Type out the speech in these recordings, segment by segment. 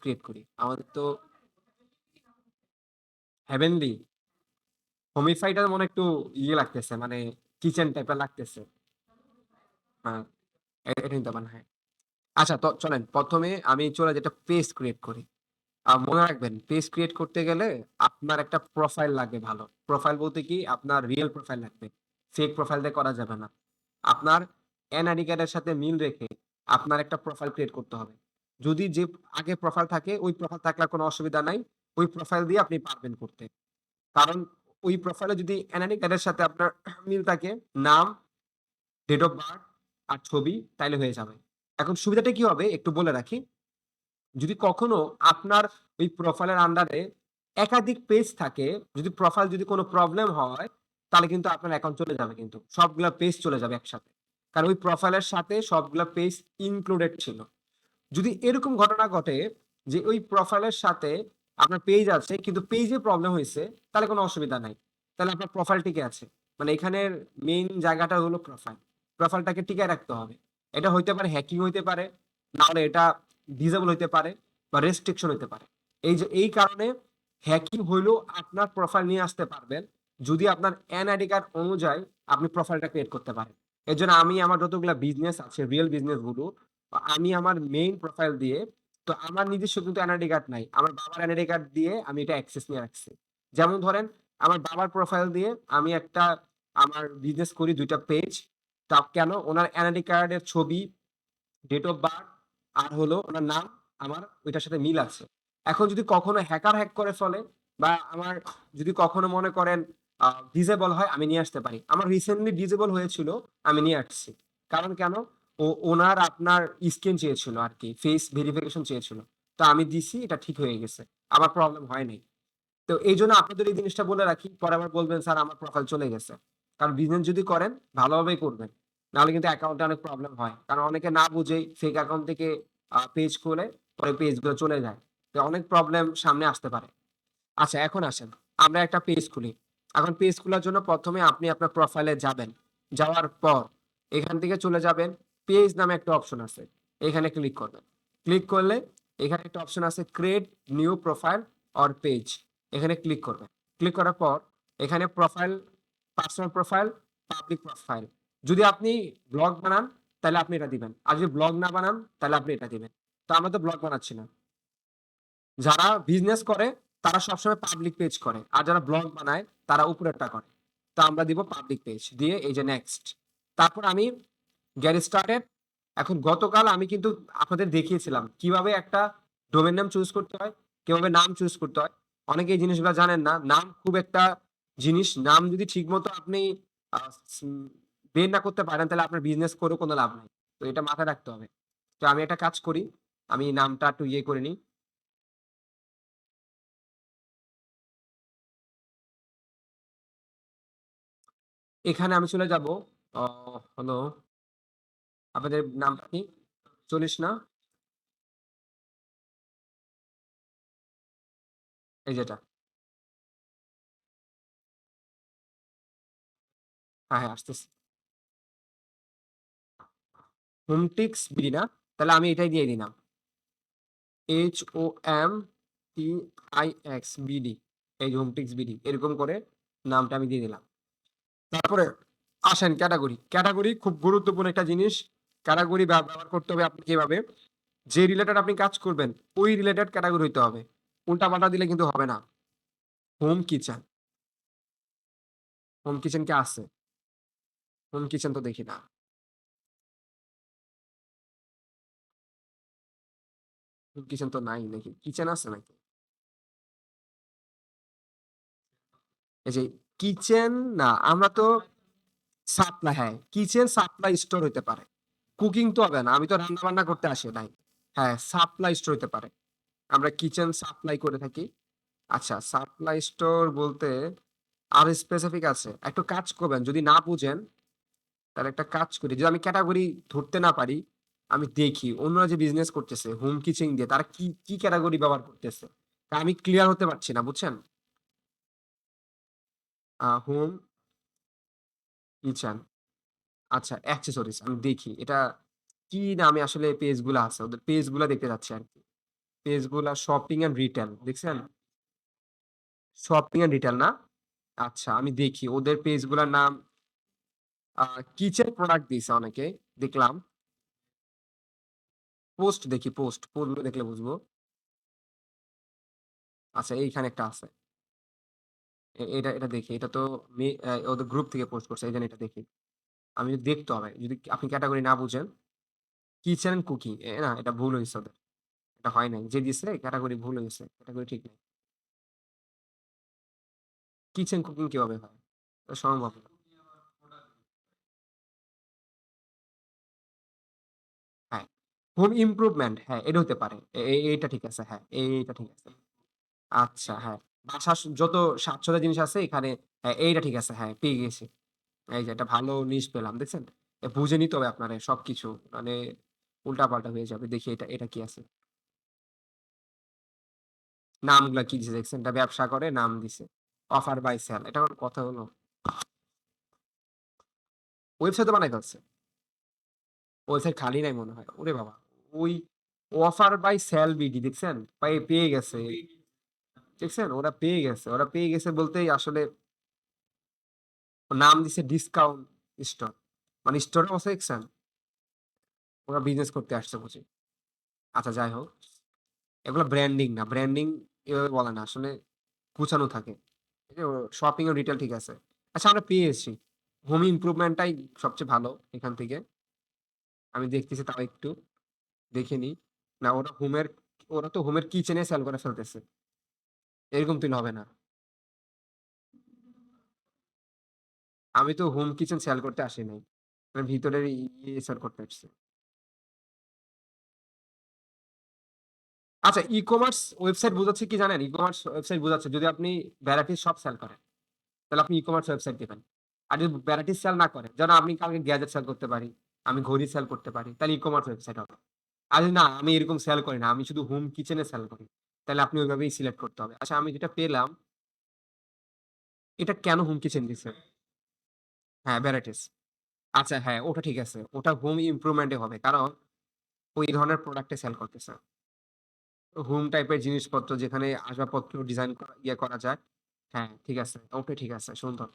Create করি। আমাদের তো হেভেনলি হোমিফাইটা মনে একটু লাগতেছে মানে কিচেন টাইপের লাগতেছে। হ্যাঁ, এটা নিতে পারেন, হ্যাঁ। আচ্ছা, তো চলেন ১ম এ আমি চলে যাই একটা পেজ ক্রিয়েট করি। মনে রাখবেন পেজ ক্রিয়েট করতে গেলে আপনার একটা প্রোফাইল লাগবে ভালো। প্রোফাইল বলতে কি আপনার রিয়েল প্রোফাইল লাগবে। ফেক প্রোফাইল দিয়ে করা যাবে না। আপনার এনআইডি কার্ডের সাথে মিল রেখে আপনার একটা প্রোফাইল ক্রিয়েট করতে হবে। যদি যে আগে প্রোফাইল থাকে ওই প্রোফাইল থাকলে আর কোনো অসুবিধা নাই। ওই প্রোফাইল দিয়ে আপনি পারবেন করতে। কারণ ওই প্রোফাইলে যদি এনআইডি কার্ডের সাথে আপনার মিল থাকে, নাম, ডেট অফ বার্থ আর ছবি তাইলে হয়ে যাবে। এখন সুবিধাটা কি হবে একটু বলে রাখি। যদি কখনো আপনার ওই প্রোফাইলের আন্ডারে একাধিক পেজ থাকে, যদি প্রোফাইল যদি কোনো প্রবলেম হয়, তাহলে কিন্তু আপনার অ্যাকাউন্ট চলে যাবে কিন্তু। সবগুলা পেজ চলে যাবে একসাথে। কারণ ওই প্রোফাইলের সাথে সবগুলা পেজ ইনক্লুডেড ছিল। যদি এরকম ঘটনা ঘটে যে ওই প্রোফাইলের সাথে আপনার পেজ আছে কিন্তু পেজে প্রবলেম হইছে, তাহলে কোনো অসুবিধা নাই। তাহলে আপনার প্রোফাইল টিকে আছে। মানে এখানের মেইন জায়গাটা হলো প্রোফাইল। প্রোফাইলটাকে টিকায় রাখতে হবে। এটা হইতে পারে হ্যাকিং হইতে পারে, না হলে এটা ডিসেবল হইতে পারে বা রেস্ট্রিকশন হইতে পারে। এই কারণে হ্যাকিং হইলেও আপনার প্রোফাইল নিয়ে আসতে পারবেন যদি আপনার এনআইডি কার্ড অনুযায়ী আপনি প্রোফাইলটা ক্রিয়েট করতে পারেন। এজন্য আমি আমার যতগুলা বিজনেস আছে, রিয়েল বিজনেস গুলো আমি আমার মেইন প্রোফাইল দিয়ে, তো আমার নিজস্ব কিন্তু এনআইডি কার্ড নাই। আমার বাবার এনআইডি কার্ড দিয়ে আমি এটা অ্যাক্সেস নিয়ে রাখছি। যেমন ধরেন আমার বাবার প্রোফাইল দিয়ে আমি একটা আমার বিজনেস করি ২ টা পেজ। তা কেন? উনার এনআইডি কার্ডের ছবি, ডেট অফ বার্থ আর হলো উনার নাম আমার ওইটার সাথে মিল আছে। এখন যদি কখনো হ্যাকার হ্যাক করে ফেলে বা আমার যদি কখনো মনে করেন ডিসেবল হয় আমি নিয়ে আসতে পারি। আমার রিসেন্টলি ডিসেবল হয়েছিল, আমি নিয়ে আসছি। কারণ কেন? ওনার আপনার স্ক্যান চেয়েছিল আরকি। ফেস ভেরিফিকেশন চেয়েছিল। তো আমি দিছি, এটা ঠিক হয়ে গেছে। আমার প্রবলেম হয় নাই। তো এইজন্য আপনাদের এই জিনিসটা বলে রাখি। পরে আবার বলবেন, "স্যার আমার প্রোফাইল চলে গেছে।" কারণ বিজনেস যদি করেন ভালোভাবেই করবেন। নাহলে কিন্তু অ্যাকাউন্টে অনেক প্রবলেম হয়। কারণ অনেকে না বুঝেই ফেক অ্যাকাউন্ট থেকে পেজ খুলে পরে পেজগুলো চলে যায়। তো অনেক প্রবলেম সামনে আসতে পারে। আচ্ছা, এখন আসেন। আমরা একটা পেজ খুলি। এখন পেজ খোলার জন্য ১ম এ আপনি আপনার প্রোফাইলে যাবেন। যাওয়ার পর এখান থেকে চলে যাবেন, পেজ নামে একটা অপশন আছে। এখানে ক্লিক করবেন। ক্লিক করলে এখানে একটা অপশন আছে create new profile or page. এখানে ক্লিক করবেন। ক্লিক করার পর এখানে profile, personal profile, public profile. যদি আপনি ব্লগ বানান তাহলে আপনি এটা দিবেন। আর যদি ব্লগ না বানান তাহলে আপনি এটা দিবেন। তো আমরা তো ব্লগ বানাচ্ছি না। যারা বিজনেস করে তারা সবসময় পাবলিক পেজ করে। আর যারা ব্লগ বানায় তারা উপরেরটা করে। তো আমরা দিব পাবলিক পেজ। দিয়ে এই যে নেক্সট। তারপর আমি গেট স্টার্টেড। এখন গতকাল আমি কিন্তু আপনাদের দেখিয়েছিলাম কিভাবে একটা ডোমেইন নাম চুজ করতে হয়, কিভাবে নাম চুজ করতে হয়। অনেকে এই জিনিসগুলো জানেন না। নাম খুব একটা জিনিস। নাম যদি ঠিকমতো আপনি আ উম বের না করতে পারেন তাহলে আপনার বিজনেস করেও কোনো লাভ নাই। তো এটা মাথায় রাখতে হবে। তো আমি একটা কাজ করি। আমি নামটা একটু ইয়ে করে নিই। এখানে আমি চলে যাব। অ হলো আপনাদের নামটা কি? ৪০ না? এই যেটা। হ্যাঁ, হ্যাঁ, আসতেছে। হোমটিক্স বিডি না? তাহলে আমি এটাই দিয়ে দিলাম। HOMTIX BD. এই যে হোমটিক্স বিডি। এরকম করে নামটা আমি দিয়ে দিলাম। তারপরে আসেন ক্যাটেগরি। ক্যাটেগরি খুব গুরুত্বপূর্ণ একটা জিনিস। ক্যাটেগরি ব্যবহার করতে হবে আপনি কিভাবে? যে রিলেটেড আপনি কাজ করবেন, ওই রিলেটেড ক্যাটেগরি হইতে হবে। উল্টাপাল্টা দিলে কিন্তু হবে না। Home kitchen. হোম কিচেন কি আছে? হোম কিচেন তো দেখি না। কিচেন তো নাই নাকি? কিচেন আছে নাকি? এই যে কিচেন না, আমরা তো সাপ্লাই, হ্যাঁ, কিচেন সাপ্লাই স্টোর হইতে পারে। কুকিং তো হবে না। আমি তো রান্না-বান্না করতে আসি নাই। হ্যাঁ, সাপ্লাই স্টোর হইতে পারে। আমরা কিচেন সাপ্লাই করে থাকি। আচ্ছা, সাপ্লাই স্টোর বলতে আরো স্পেসিফিক আছে। একটু কাজ করবেন। যদি না বুঝেন তাহলে একটা কাজ করি। যদি আমি ক্যাটেগরি ধরতে না পারি, আমি দেখি অন্যরা যে বিজনেস করতেছে হোম কিচেন দিয়ে তারা কি ক্যাটেগরি ব্যবহার করতেছে। তা আমি ক্লিয়ার হতে পারছি না, বুঝছেন? Home kitchen. আচ্ছা, অ্যাক্সেসরিজ আমি দেখি। এটা কি নামে আসলে পেজগুলা আছে? ওদের পেজগুলা দেখতে চাচ্ছি আরকি। পেজগুলা শপিং এন্ড রিটেল দেখছেন? শপিং এন্ড রিটেল না? আচ্ছা আমি দেখি ওদের পেজগুলার নাম কিচেন প্রোডাক্ট দিছে অনেকে দেখলাম। পোস্ট দেখি পোস্টগুলো দেখলে বুঝবো। আচ্ছা এইখানে একটা আছে। এটা দেখি। এটা তো ওদের গ্রুপ থেকে পোস্ট করছে। এইজন্য এটা দেখি। আমি দেখতে হবে। যদি আপনি ক্যাটেগরি না বুঝেন, কিচেন এন্ড কুকিং না এটা ভুল হইছে ওদের। এটা হয় নাই। যে দিছে ক্যাটেগরি ভুল হইছে। ক্যাটেগরি ঠিক নাই। কিচেন কুকিং কিভাবে হয়? এটা সম্ভব না। হ্যাঁ। হোম ইমপ্রুভমেন্ট হ্যাঁ, এটা হতে পারে। এইটা ঠিক আছে। হ্যাঁ, এইটা ঠিক আছে। আচ্ছা হ্যাঁ। বাসার যত সাজসজ্জার জিনিস আছে এখানে হ্যাঁ, এইটা ঠিক আছে। হ্যাঁ, পেয়ে গেছি। এই যে একটা ভালো নিশ পেলাম। দেখছেন? বুঝে নিতে হবে আপনারে সবকিছু। মানে উল্টাপাল্টা হয়ে যাবে। দেখি এটা কি আছে। নামগুলা কি দিছে দেখছেন? এটা ব্যবসা করে নাম দিছে। Offer by sale. এটা কোন কথা হলো? ওয়েবসাইট তো বানাই ফেলছে। ওয়েবসাইট খালি নাই মনে হয়। ওরে বাবা! ওই অফার বাই সেল বিডি দেখছেন? পেয়ে গেছে। দেখছেন? ওরা পেয়ে গেছে বলতেই আসলে নাম দিছে ডিসকাউন্ট স্টোর। মানে স্টোরের অবস্থা দেখছেন? ওরা বিজনেস করতে আসছে বুঝি। আচ্ছা যাই হোক। এগুলো ব্র্যান্ডিং না। ব্র্যান্ডিং এভাবে বলে না। আসলে গুছানো থাকে। এই যে শপিং ও রিটেল ঠিক আছে। আচ্ছা আমরা পেয়েছি। হোম ইমপ্রুভমেন্টটাই সবচেয়ে ভালো এখান থেকে। আমি দেখতেছি তাও একটু দেখে নিই। না ওরা তো হোমের কিচেনে সেল করে ফেলতেছে। এরকম তো হবে না। আমি তো হোম কিচেন সেল করতে আসি নাই। মানে ভিতরের ইয়ে সেল করতে আসছি। আচ্ছা ই-কমার্স ওয়েবসাইট বোঝাচ্ছে কি জানেন? ই-কমার্স ওয়েবসাইট বোঝাচ্ছে যদি আপনি ভ্যারাইটিস শপ সেল করেন, তাহলে আপনি ই-কমার্স ওয়েবসাইট দিবেন। আর যদি ভ্যারাইটিস সেল না করেন, যেমন আমি কালকে গ্যাজেট সেল করতে পারি, আমি ঘড়ি সেল করতে পারি, তাহলে ই-কমার্স ওয়েবসাইট হবে। আর যদি না আমি এরকম সেল করি না, আমি শুধু হোম কিচেনে সেল করি, তাহলে আপনি ওইভাবেই সিলেক্ট করতে হবে। আচ্ছা আমি যেটা পেলাম, এটা কেন হোম কিচেন দিছে? হ্যাঁ, ভ্যারাইটিস। আচ্ছা হ্যাঁ, ওটা ঠিক আছে। ওটা হোম ইমপ্রুভমেন্ট এ হবে। কারণ ওই ধরনের প্রোডাক্ট এ সেল করতেছে। হোম টাইপের জিনিসপত্র যেখানে আসবাবপত্র ডিজাইন করা যায়। হ্যাঁ, ঠিক আছে। ওটাই ঠিক আছে। সুন্দর।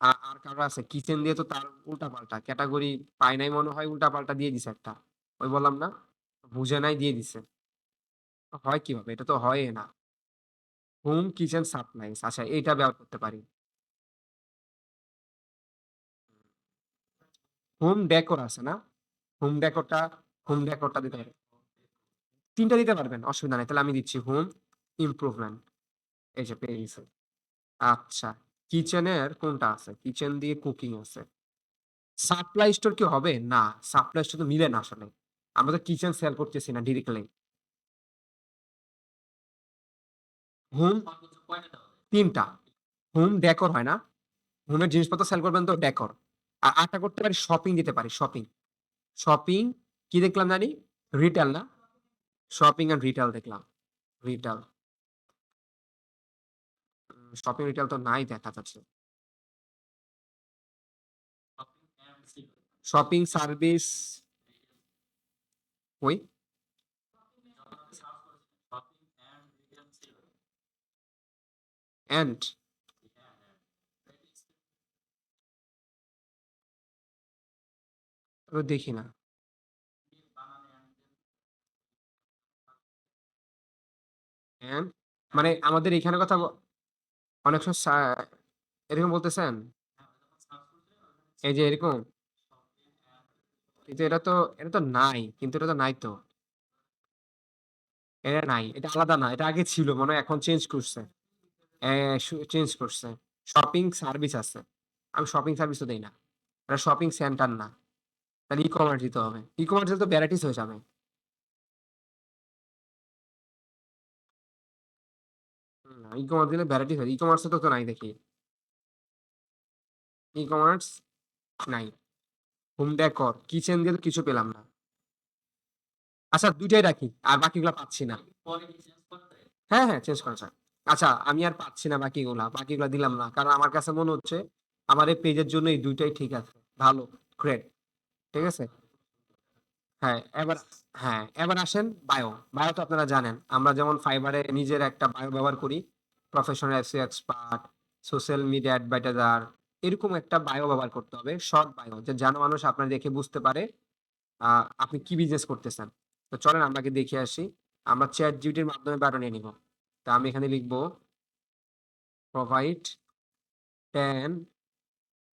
আর কারো আছে কিচেন দিয়ে তো তার উল্টাপাল্টা ক্যাটেগরি পায় নাই মনে হয় উল্টাপাল্টা দিয়ে দিছে একটা। ওই বললাম না? বুঝে নাই দিয়ে দিছে। হয় কিভাবে? এটা তো হয়ই না। হোম কিচেন সাপ্লাইজ আচ্ছা এইটা ব্যবহার করতে পারি। হোম ডেকোর আছে না? হোম ডেকোরটা দিতে পারি। ৩ টা দিতে পারবেন। অসুবিধা নাই। তাহলে আমি দিচ্ছি হোম ইমপ্রুভমেন্ট। এই যে পেয়ে গেছি। আচ্ছা। কিচেনের কোনটা আছে? কিচেন দিয়ে কুকিং আছে। সাপ্লাই স্টোর কি হবে? না, সাপ্লাই স্টোর তো মিলে না আসলে। আমরা তো কিচেন সেল করতেছি না ডিরেক্টলি। হোম ৩ টা। হোম ডেকোর হয় না? হোমের জিনিসপত্র সেল করবেন তো ডেকোর। আর আরেকটা করতে পারি শপিং দিতে পারি শপিং। শপিং কি দেখলাম জানি? রিটেল না? শপিং অ্যান্ড রিটেল দেখলাম। রিটেল। শপিং রিটেল তো নাই দেখা যাচ্ছে। শপিং সার্ভিস ওই অ্যান্ড দেখি না। অ্যান্ড মানে আমাদের এখানে কথা অনেক সময় এরকম বলতেছেন? এই যে এরকম? কিন্তু এটা তো নাই। কিন্তু এটা তো নাই তো। এটা নাই। এটা আলাদা না। এটা আগে ছিল। মনে হয় এখন চেঞ্জ করছে। চেঞ্জ করছে। শপিং সার্ভিস আছে। আমি শপিং সার্ভিস তো দেই না। এটা শপিং সেন্টার না। তাহলে ই-কমার্স দিতে হবে। ই-কমার্স দিলে তো ভ্যারাইটিস হয়ে যাবে। ই-কমার্স দিলে ভ্যারাইটিস হয়। ই-কমার্স এ তো নাই দেখি। ই-কমার্স নাই। হোম ডেকোর, কিচেন দিয়ে তো কিছু পেলাম না। আচ্ছা ২ টাই রাখি। আর বাকিগুলা পাচ্ছি না। হ্যাঁ, হ্যাঁ চেঞ্জ করা যায়। আচ্ছা আমি আর পাচ্ছি না বাকিগুলা। বাকিগুলা দিলাম না। কারণ আমার কাছে মনে হচ্ছে আমার এই পেজের জন্য এই ২ টাই ঠিক আছে। ভালো, গ্রেট। ঠিক আছে? হ্যাঁ, এবার আসেন বায়ো। বায়ো তো আপনারা জানেন। আমরা যেমন ফাইবারে নিজের একটা বায়ো ব্যবহার করি। Professional SEO expert, social media adviser এরকম একটা বায়ো ব্যবহার করতে হবে। শর্ট বায়ো যে যেন মানুষ আপনার দেখে বুঝতে পারে আপনি কি বিজনেস করতেছেন। তো চলেন আমরা আগে দেখে আসি। আমরা ChatGPT এর মাধ্যমে বায়ো নিয়ে নিব। তো আমি এখানে লিখব প্রোভাইড 10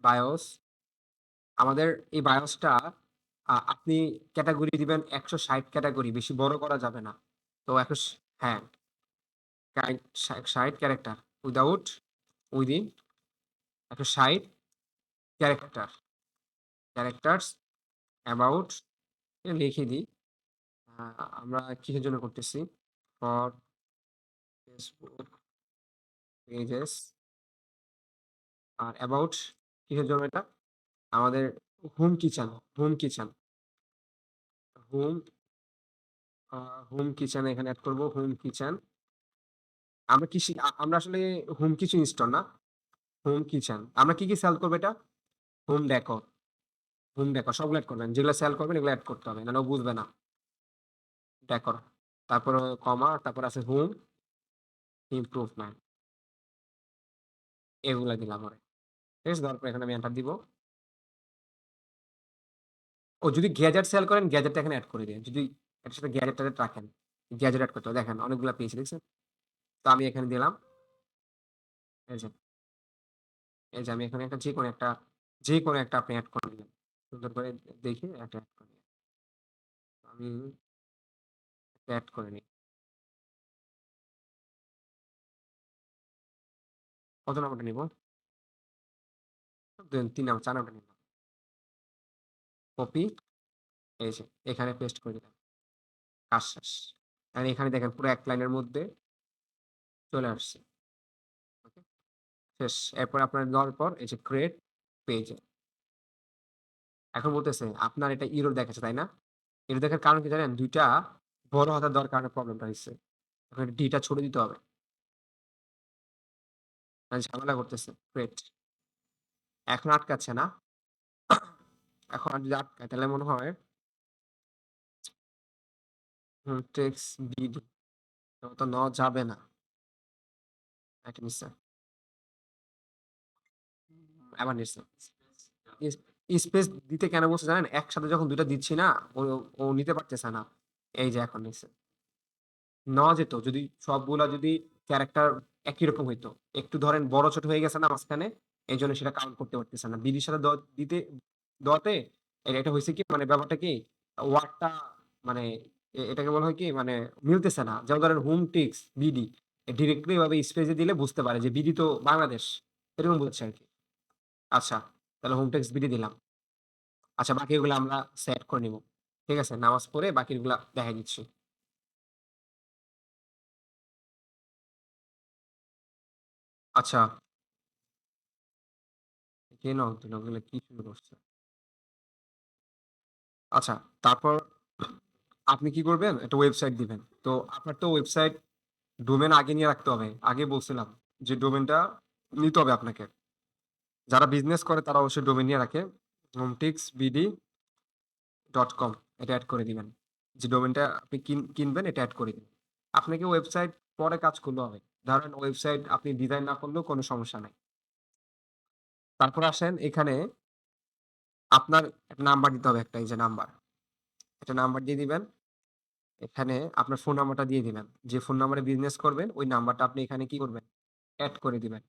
বায়োস। আমাদের এই বায়োসটা আপনি ক্যাটেগরি দিবেন ১৬০ ক্যাটেগরি, বেশি বড় করা যাবে না। তো হ্যাঁ, ৬০ ক্যারেক্টার উইদিন ১৬০ ক্যারেক্টার্স অ্যাবাউট লিখে দিই। আমরা কিসের জন্য করতেছি? For Facebook pages. আর অ্যাবাউট কিসের জন্য এটা? আমাদের home kitchen, home kitchen, home home kitchen এখানে এড করব। হোম কিচেন আমরা আসলে হোম কিচেন স্টোর না, হোম কিচেন। আমরা কি সেল করবো এটা? হোম ডেকর, হোম ডেকর সবগুলো এড করবেন। যেগুলো সেল করবেন এগুলো এড করতে হবে, নাহলে ও বুঝবে না। ডেকর, তারপর কমা, তারপর আছে হোম ইমপ্রুভমেন্ট, এগুলা দিলাম পরে। ঠিক আছে, তারপর এখানে আমি এন্টার দিব। ও যদি গ্যাজেট সেল করেন গ্যাজেটটা এখানে অ্যাড করে দিন। যদি এটার সাথে গ্যাজেটটা রাখেন, গ্যাজেট অ্যাড করতে হবে। দেখেন অনেকগুলো পেয়েছি, দেখছেন? তো আমি এখানে দিলাম। এই যে এই যে আমি এখানে একটা যে কোনো একটা আপনি অ্যাড করে দিলেন। সুন্দর করে দেখে একটা অ্যাড করে দিন। আমি অ্যাড করে নিই। কত নাম্বারটা নিব? 3 নাম্বার, 4 নাম্বার নিব। কপি, এই যে এখানে পেস্ট করে দিলাম। কাজ শেষ। আর এখানে দেখেন পুরো এক লাইনের মধ্যে চলে আসছে। ওকে, শেষ। এরপর আপনার দেওয়ার পর এই যে ক্রিয়েট পেজে এখন বলতেছে আপনার এটা ইরর দেখাচ্ছে, তাই না? এরর দেখার কারণ কি জানেন? ২ টা বড় হাতের দেওয়ার কারণে প্রবলেমটা হইছে। এখন ডি টা ছোট দিতে হবে। ঝামেলা করতেছে। গ্রেট। এখন আটকাচ্ছে না? এখন আর যদি আটকায় তাহলে মনে হয় টেক্সট বিডি তো নেওয়া যাবে না। একটা নিচ্ছে। আবার নিচ্ছে। স্পেস দিতে কেন বলছে জানেন? একসাথে যখন ২ টা দিচ্ছি না, ও ও নিতে পারতেছে না। এই যে এখন নিচ্ছে। নেওয়া যেত যদি সবগুলা যদি ক্যারেক্টার একই রকম হইতো। একটু ধরেন বড় ছোট হয়ে গেছে না মাঝখানে, এইজন্য সেটা কাউন্ট করতে পারতেছে না। বিডির সাথে দেওয়াতে এটা হইছে কি মানে ব্যাপারটা কি ওয়ার্ডটা মানে এটাকে বলা হয় কি মানে মিলতেছে না। যেমন ধরেন হোম টিক্স বিডি ডিরেক্টলি এভাবে স্পেসে দিলে বুঝতে পারে যে বিডি তো বাংলাদেশ। এরকম বুঝছে আরকি। আচ্ছা, তাহলে হোম টেক্সট বিডি দিলাম। আচ্ছা, বাকিগুলো আমরা সেট করে নিব। ঠিক আছে? নামাজ পড়ে বাকিগুলা দেখাই দিচ্ছি। আচ্ছা, কে নক দিল? ওগুলো কি শুরু করছে? আচ্ছা, তারপর আপনি কি করবেন? একটা ওয়েবসাইট দিবেন। তো আপনার তো ওয়েবসাইট ডোমেন আগে নিয়ে রাখতে হবে। আগে বলছিলাম যে ডোমেনটা নিতে হবে আপনাকে। যারা বিজনেস করে তারা অবশ্যই ডোমেন নিয়ে রাখে। hometixbd.com এটা এড করে দিবেন। যে ডোমেনটা আপনি কিনবেন এটা এড করে দিন। আপনাকে ওয়েবসাইট পরে কাজ করলে হবে। ধরেন ওয়েবসাইট আপনি ডিজাইন না করলেও কোনো সমস্যা নাই। তারপর আসেন এখানে আপনার একটা নাম্বার দিতে হবে একটা, এই যে নাম্বার। একটা নাম্বার দিয়ে দিবেন। এখানে আপনার ফোন নাম্বারটা দিয়ে দিবেন। যে ফোন নাম্বারে বিজনেস করবেন ওই নাম্বারটা আপনি এখানে কি করবেন? এড করে দিবেন।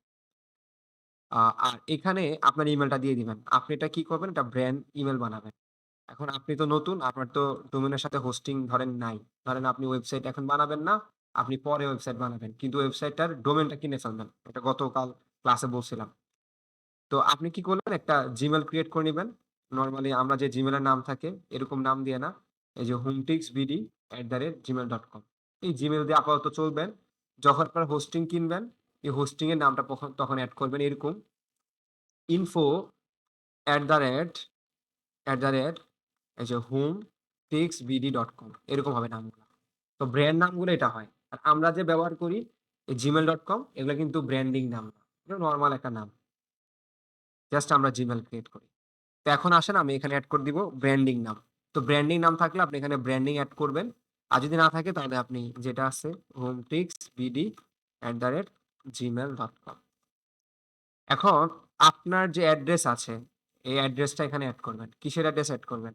আর এখানে আপনার ইমেইলটা দিয়ে দিবেন। আপনি এটা কি করবেন? একটা ব্র্যান্ড ইমেইল বানাবেন। এখন আপনি তো নতুন, আপনার তো ডোমেইনের সাথে হোস্টিং ধরেন নাই। ধরেন আপনি ওয়েবসাইট এখন বানাবেন না, আপনি পরে ওয়েবসাইট বানাবেন। কিন্তু ওয়েবসাইটটার ডোমেইনটা কিনে ফেলবেন। এটা গতকাল ক্লাসে বলছিলাম। তো আপনি কি করলেন? একটা জিমেইল ক্রিয়েট করে নিবেন। নরমালি আমরা যে জিমেইলের নাম থাকে এরকম নাম দিয়ে না। এই যে hometixbd@gmail.com এই জিমেইল দিয়ে আপাতত চলবেন। যখন আপনার হোস্টিং কিনবেন, এই হোস্টিং এর নামটা তখন এড করবেন এরকম info@ এট দ্য রেট এই যে hometixbd.com এরকম হবে নামগুলা। তো ব্র্যান্ড নামগুলো এটা হয়। আর আমরা যে ব্যবহার করি এই gmail.com এগুলা কিন্তু ব্র্যান্ডিং নাম না। এটা নরমাল একটা নাম। জাস্ট আমরা জিমেইল ক্রিয়েট করি। তো এখন আসেন আমি এখানে এড করে দিব ব্র্যান্ডিং নাম। তো ব্র্যান্ডিং নাম থাকলে আপনি এখানে ব্র্যান্ডিং এড করবেন। আর যদি না থাকে তাহলে আপনি যেটা আছে hometixbd@gmail.com। এখন আপনার যে অ্যাড্রেস আছে, এই অ্যাড্রেসটা এখানে এড করবেন। কিসের অ্যাড্রেস এড করবেন?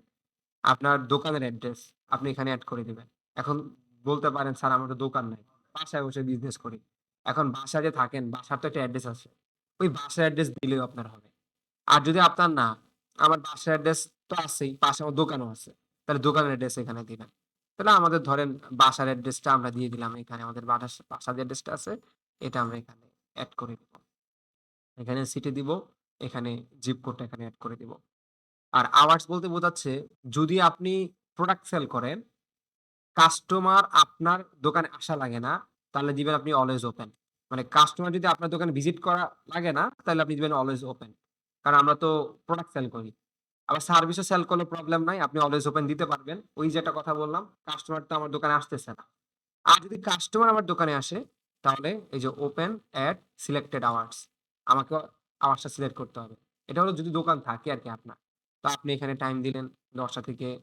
আপনার দোকানের অ্যাড্রেস আপনি এখানে এড করে দিবেন। এখন বলতে পারেন, "স্যার আমার তো দোকান নাই। বাসায় বসে বিজনেস করি।" এখন বাসায় যে থাকেন, বাসার তো একটা অ্যাড্রেস আছে। ওই বাসার অ্যাড্রেস দিলেও আপনার হবে। আর যদি আপনার না, আমার বাসার অ্যাড্রেস তো আছেই, পাশে আমার দোকানও আছে। তাহলে দোকানের অ্যাড্রেস এখানে দিবেন। তাহলে আমাদের ধরেন বাসার অ্যাড্রেসটা আমরা দিয়ে দিলাম এখানে, আমাদের বাসার যে অ্যাড্রেসটা আছে, এটা আমরা এখানে এড করে দিব। এখানে সিটি দিব, এখানে জিপ কোডটা এখানে এড করে দিব। আর আওয়ার্স বলতে বোঝাচ্ছে, যদি আপনি প্রোডাক্ট সেল করেন, কাস্টমার আপনার দোকানে আসা লাগে না, তাহলে দিবেন আপনি অলওয়েজ ওপেন। মানে কাস্টমার যদি আপনার দোকানে ভিজিট করা লাগে না, তাহলে আপনি দিবেন অলওয়েজ ওপেন। কারণ আমরা তো প্রোডাক্ট সেল করি। আবার সার্ভিসও সেল করলে প্রবলেম নাই। আপনি অলওয়েজ ওপেন দিতে পারবেন। ওই যে একটা কথা বললাম, কাস্টমার তো আমার দোকানে আসতেছে না। আর যদি কাস্টমার আমার দোকানে আসে, তাহলে এই যে ওপেন এট সিলেক্টেড আওয়ার্স, আমাকে আওয়ার্সটা সিলেক্ট করতে হবে। এটা হলো যদি দোকান থাকে আরকি আপনার। তো আপনি এখানে টাইম দিলেন ১০টা থেকে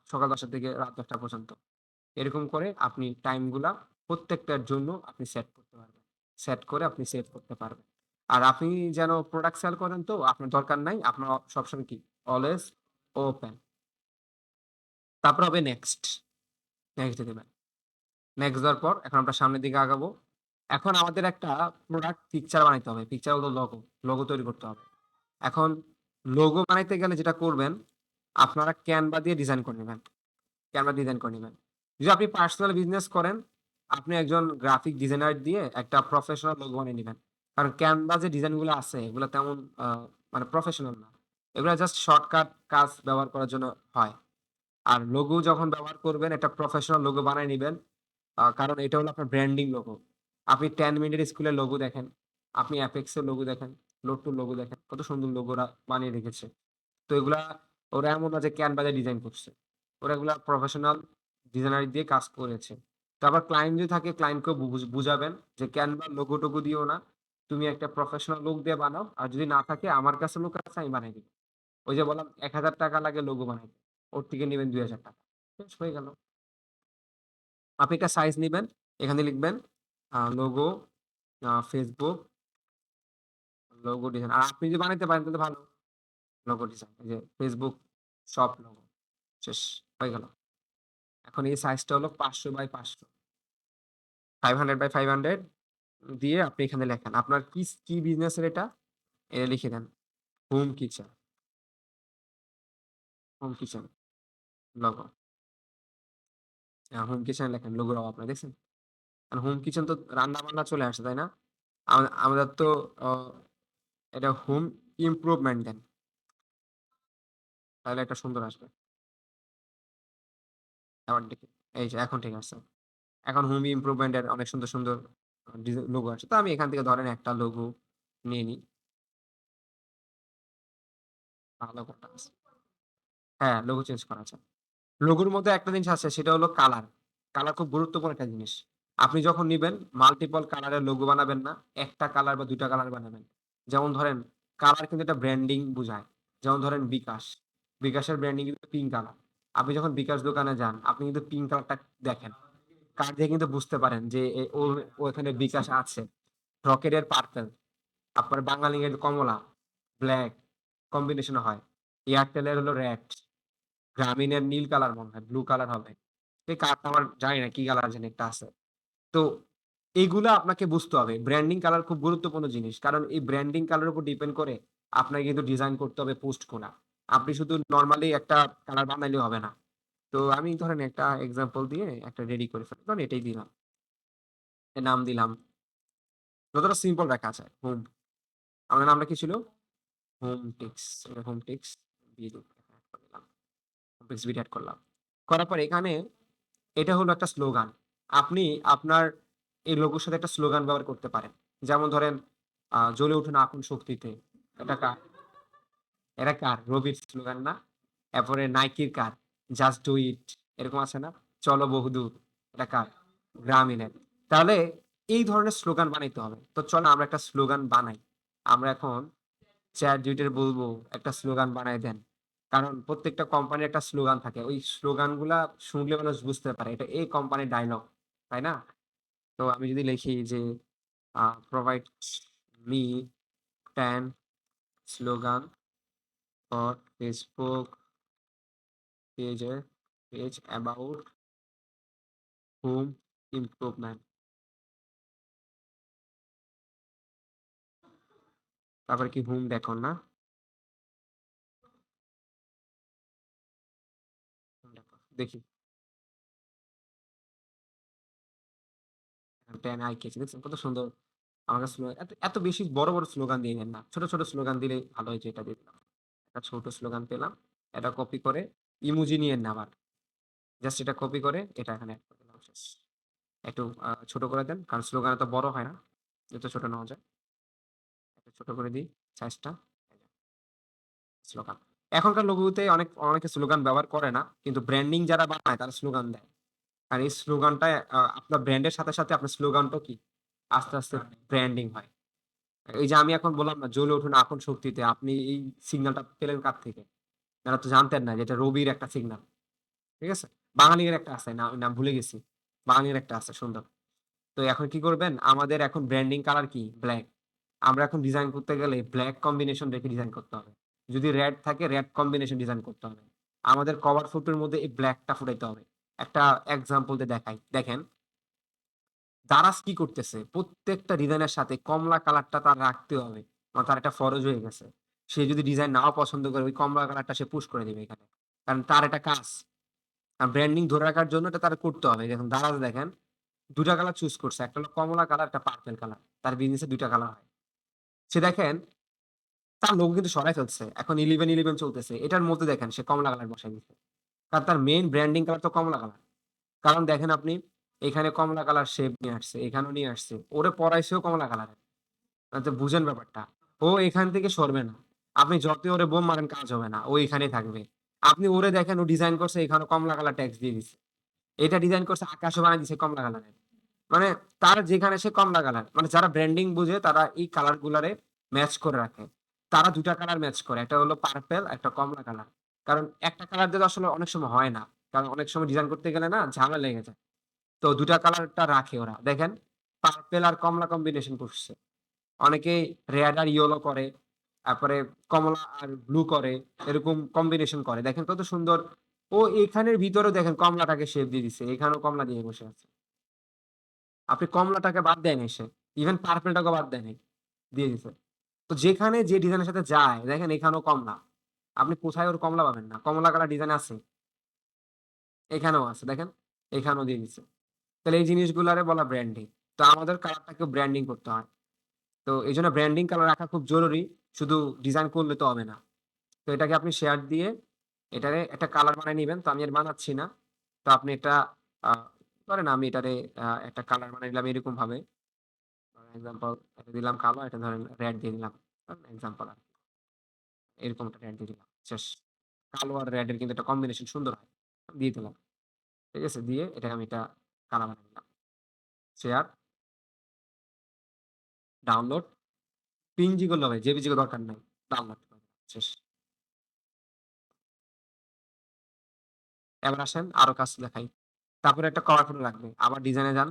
সকাল ১০টা থেকে রাত ১০টা পর্যন্ত। এরকম করে আপনি টাইমগুলা প্রত্যেকটার জন্য আপনি সেট করতে পারবেন। সেট করে আপনি সেভ করতে পারবেন। আর আপনি যেন প্রোডাক্ট সেল করেন, তো আপনার দরকার নাই। আপনার সবসময় কি? Always open. তারপর হবে নেক্সট। নেক্সট দিয়ে দিবেন। নেক্সট দেওয়ার পর এখন আমরা সামনের দিকে আগাবো। এখন আমাদের একটা প্রোডাক্ট পিকচার বানাইতে হবে। পিকচার হলো লোগো। লোগো তৈরি করতে হবে। এখন লোগো বানাইতে গেলে যেটা করবেন, আপনারা Canva দিয়ে ডিজাইন করে নিবেন। Canva ডিজাইন করে নিবেন। যদি আপনি পার্সোনাল বিজনেস করেন, আপনি একজন গ্রাফিক ডিজাইনার দিয়ে একটা প্রফেশনাল লোগো বানিয়ে নিবেন। কারণ Canva যে ডিজাইনগুলো আছে, এগুলো তেমন মানে প্রফেশনাল না। এগুলা জাস্ট শর্টকাট কাজ ব্যবহার করার জন্য হয়। আর লোগো যখন ব্যবহার করবেন, একটা প্রফেশনাল লোগো বানায় নিবেন। কারণ এটা হলো আপনার ব্র্যান্ডিং লোগো। আপনি 10 মিনিটের স্কুলের লোগো দেখেন, আপনি Apex এর লোগো দেখেন, Lotto লোগো দেখেন। কত সুন্দর লোগো ওরা বানিয়ে রেখেছে। তো এগুলা ওরা এমন না যে Canva দিয়ে ডিজাইন করছে। ওরা এগুলা প্রফেশনাল ডিজাইনার দিয়ে কাজ করেছে। তো আবার ক্লায়েন্ট যদি থাকে, ক্লায়েন্টকেও বুঝাবেন যে Canva লোগো-টোগো দিও না। তুমি একটা প্রফেশনাল লুক দিয়ে বানাও। আর যদি না থাকে, আমার কাছে লোক আছে, আমি বানাই দিব। ওই যে বললাম ৳১,০০০ লাগে লোগো বানাইতে। ওর থেকে নিবেন ৳২,০০০। শেষ হয়ে গেল। আপনি একটা সাইজ নিবেন। এখানে লিখবেন লোগো Facebook লোগো ডিজাইন। আর আপনি যদি বানাইতে পারেন তাহলে ভালো। Logo design. এই যে Facebook শপ লোগো। শেষ হয়ে গেল। এখন এই সাইজটা হলো 500 বাই 500। 500 বাই 500 দিয়ে আপনি এখানে লেখেন। আপনার কি বিজনেসের এটা? এটা লিখে দেন। Home kitchen, home kitchen logo. Home kitchen লেখেন, লোগোর অভাব নাই, দেখছেন? কারণ হোম কিচেন তো রান্না-বান্না চলে আসে, তাই না? আমাদের তো অ এটা হোম ইমপ্রুভমেন্ট দেন। তাহলে একটা সুন্দর আসবে। আবার দেখি। এই যে এখন ঠিক আছে। এখন হোম ইমপ্রুভমেন্ট এর অনেক সুন্দর, সুন্দর লোগো আছে। তো আমি এখান থেকে ধরেন একটা লোগো নিয়ে নিই। ভালো কোনটা আছে? হ্যাঁ, লোগো চেঞ্জ করা যায়। লোগোর মধ্যে একটা জিনিস আছে, সেটা হলো কালার। কালার খুব গুরুত্বপূর্ণ একটা জিনিস। আপনি যখন নিবেন, মাল্টিপল কালারের লোগো বানাবেন না। একটা কালার বা ২ টা কালার বানাবেন। যেমন ধরেন, কালার কিন্তু একটা ব্র্যান্ডিং বুঝায়। যেমন ধরেন বিকাশ। বিকাশের ব্র্যান্ডিং কিন্তু পিঙ্ক কালার। আপনি যখন বিকাশ দোকানে যান, আপনি কিন্তু পিঙ্ক কালারটা দেখেন। কার্ড দিয়ে কিন্তু বুঝতে পারেন যে ওখানে বিকাশ আছে। রকেটের পার্পল, আপনার বাঙালির কমলা, ব্লাক কম্বিনেশন হয়। এয়ারটেলের হলো রেড, গ্রামীণের নীল কালার মনে হয়, ব্লু কালার হবে। এই কালারটা আমার জানি না কি কালার জানি একটা আছে। তো এইগুলা আপনাকে বুঝতে হবে। ব্র্যান্ডিং কালার খুব গুরুত্বপূর্ণ জিনিস। কারণ এই ব্র্যান্ডিং কালার এর উপর ডিপেন্ড করে আপনাকে কিন্তু ডিজাইন করতে হবে পোস্ট গুলা। আপনি শুধু নরমালি একটা কালার বানাইলেও হবে না। তো আমি ধরেন একটা এক্সাম্পল দিয়ে একটা রেডি করে ফেলি। ধরেন এটাই দিলাম। এর নাম দিলাম। যতটা সিম্পল রাখা যায়। হোম। আমাদের নামটা কি ছিল? Home ticks. Home ticks BD add করে দিলাম। হোম টিক্স বিডি এড করলাম। করার পর এখানে এটা হলো একটা স্লোগান। আপনি আপনার এই লোগোর সাথে একটা স্লোগান ব্যবহার করতে পারেন। যেমন ধরেন জ্বলে উঠুন আপন শক্তিতে। এটা কার? এটা কার? রবির স্লোগান না? এরপরে নাইকির কার? Just do it. এরকম আছে না? চলো বহুদূর। এটা কার? গ্রামীণের। তাহলে এই ধরনের স্লোগান বানাইতে হবে। তো চলো আমরা একটা স্লোগান বানাই। আমরা এখন ChatGPT র বলবো একটা স্লোগান বানায় দেন। কারণ প্রত্যেকটা কোম্পানির একটা স্লোগান থাকে। ওই স্লোগানগুলা শুনলে মানুষ বুঝতে পারে এটা এই কোম্পানির ডায়ালগ। তাই না? তো আমি যদি লিখি যে provide me 10 slogan for Facebook page about home improvement। তারপরে কি হোম ডেকর না? দেখি 10 আই কেছে দেখছেন কত সুন্দর। আমার কাছে এত এত বেশি বড় বড় স্লোগান দিয়ে দেন না, ছোট ছোট স্লোগান দিলেই ভালো হয়। যেটা দিয়ে দিলাম একটা ছোট স্লোগান পেলাম, এটা কপি করে ইমোজি নিয়ে না আবার, জাস্ট এটা কপি করে এটা এখানে অ্যাড করে দিলাম, শেষ। একটু ছোট করে দেন, কারণ স্লোগান এত বড় হয় না, যত ছোট নেওয়া যায়। একটু ছোট করে দিই সাইজটা। স্লোগান এখনকার লোগোতে অনেকে স্লোগান ব্যবহার করে না, কিন্তু ব্র্যান্ডিং যারা বানায় তারা স্লোগান দেয়। আর এই স্লোগানটা আপনার ব্র্যান্ডের সাথে সাথে আপনার স্লোগানটা কি আস্তে আস্তে ব্র্যান্ডিং হয়। এই যে আমি এখন বললাম না, জ্বলে উঠুন আপন শক্তিতে, আপনি এই সিগন্যালটা পেলেন কার থেকে? তারা তো জানতেন না যে এটা রবির একটা সিগন্যাল। ঠিক আছে? বাঙালির একটা আছে, নাম ভুলে গেছি। বাঙালির একটা আছে সুন্দর। তো এখন কি করবেন? আমাদের এখন ব্র্যান্ডিং কালার কি? ব্লাক। আমরা এখন ডিজাইন করতে গেলে ব্লাক কম্বিনেশন রেখে ডিজাইন করতে হবে। যদি রেড থাকে রেড কম্বিনেশন ডিজাইন করতে হবে। আমাদের কভার ফটোর মধ্যে এই ব্লাকটা ফুটাইতে হবে। একটা এক্সাম্পল দিয়ে দেখাই। দেখেন, দারাজ কি করতেছে? প্রত্যেকটা ডিজাইনের সাথে কমলা কালারটা তার রাখতে হবে। তার একটা ফরজ হয়ে গেছে। সে যদি ডিজাইন নাও পছন্দ করে ওই কমলা কালারটা সে পুশ করে দিবে এখানে। কারণ তার একটা কাজ। ব্র্যান্ডিং ধরে রাখার জন্য এটা তার করতে হবে। দেখুন দারাজ দেখেন ২ টা কালার চুজ করছে। একটা হলো কমলা কালার, একটা পার্পল কালার। তার বিজনেসে ২ টা কালার হয়। সে দেখেন তার লোগো কিন্তু সরাই ফেলছে। এখন 11 চলতেছে। এটার মধ্যে দেখেন সে কমলা কালার বসায় দিছে। কারণ তার মেইন ব্র্যান্ডিং কালার তো কমলা কালার। কারণ দেখেন আপনি এখানে কমলা কালার শেপ নিয়ে আসছে, এখানেও নিয়ে আসছে। ওরে পড়াইছেও কমলা কালারের। তো বুঝেন ব্যাপারটা। ও এখান থেকে সরবে না। আপনি যতই ওরে বোম মারেন কাজ হবে না। ও এখানেই থাকবে। আপনি ওরে দেখেন ও ডিজাইন করছে এখানে কমলা কালার ট্যাক্স দিয়ে দিছে। এটা ডিজাইন করছে আকাশও বানায় দিছে কমলা কালারের। মানে তার যেখানে সে কমলা কালার, মানে যারা ব্র্যান্ডিং বুঝে তারা এই কালার গুলারে ম্যাচ করে রাখে। তারা ২ টা কালার ম্যাচ করে। একটা হলো পার্পল, একটা কমলা কালার। কারণ একটা কালার দিয়ে তো আসলে অনেক সময় হয় না। কারণ অনেক সময় ডিজাইন করতে গেলে না ঝামেলা লেগে যায়। তো ২ টা কালারটা রাখে ওরা। দেখেন পার্পল আর কমলা কম্বিনেশন করছে। অনেকেই রেড আর ইয়েলো করে। তারপরে কমলা আর ব্লু করে। এরকম কম্বিনেশন করে। দেখেন কত সুন্দর। ও এখানের ভিতরেও দেখেন কমলাটাকে শেপ দিয়ে দিছে। এখানেও কমলা দিয়ে বসে আছে। আপনি কমলাটাকে বাদ দেয় নাই সে। ইভেন পার্পলটাকেও বাদ দেয় নাই। দিয়ে দিছে। তো যেখানে যে ডিজাইনের সাথে যায়, দেখেন এখানেও কমলা। আপনি কোথায় ওর কমলা পাবেন না। কমলা কালার ডিজাইন আছে। এখানেও আছে দেখেন। এখানেও দিয়ে দিছে। তাহলে এই জিনিসগুলারে বলা ব্র্যান্ডিং। তো আমাদের কালারটাকেও ব্র্যান্ডিং করতে হয়। তো এইজন্য ব্র্যান্ডিং কালার রাখা খুব জরুরি। শুধু ডিজাইন করলে তো হবে না। তো এটাকে আপনি শেয়ার দিয়ে এটারে একটা কালার বানায় নিবেন। তো আমি আর বানাচ্ছি না। তো আপনি একটা আ ধরেন আমি এটারে একটা কালার বানায় নিলাম এরকম ভাবে। এক্সাম্পল এটা দিলাম কালো, এটা ধরেন রেড দিয়ে দিলাম। এক্সাম্পল এরকম একটা রেড দিয়ে দিলাম। শেষ। কালো আর রেড এর কিন্তু একটা কম্বিনেশন সুন্দর হয়। দিয়ে দিলাম। ঠিক আছে? দিয়ে এটাকে আমি একটা কালার বানায় নিলাম। শেয়ার, ডাউনলোড, পিএনজি করলে হবে। জেপিজি এর দরকার নাই। ডাউনলোড করে দিলাম। শেষ। এবার আসেন আরো কাজ দেখাই। তারপরে একটা কভার ফটো লাগবে। আবার ডিজাইন এ যান।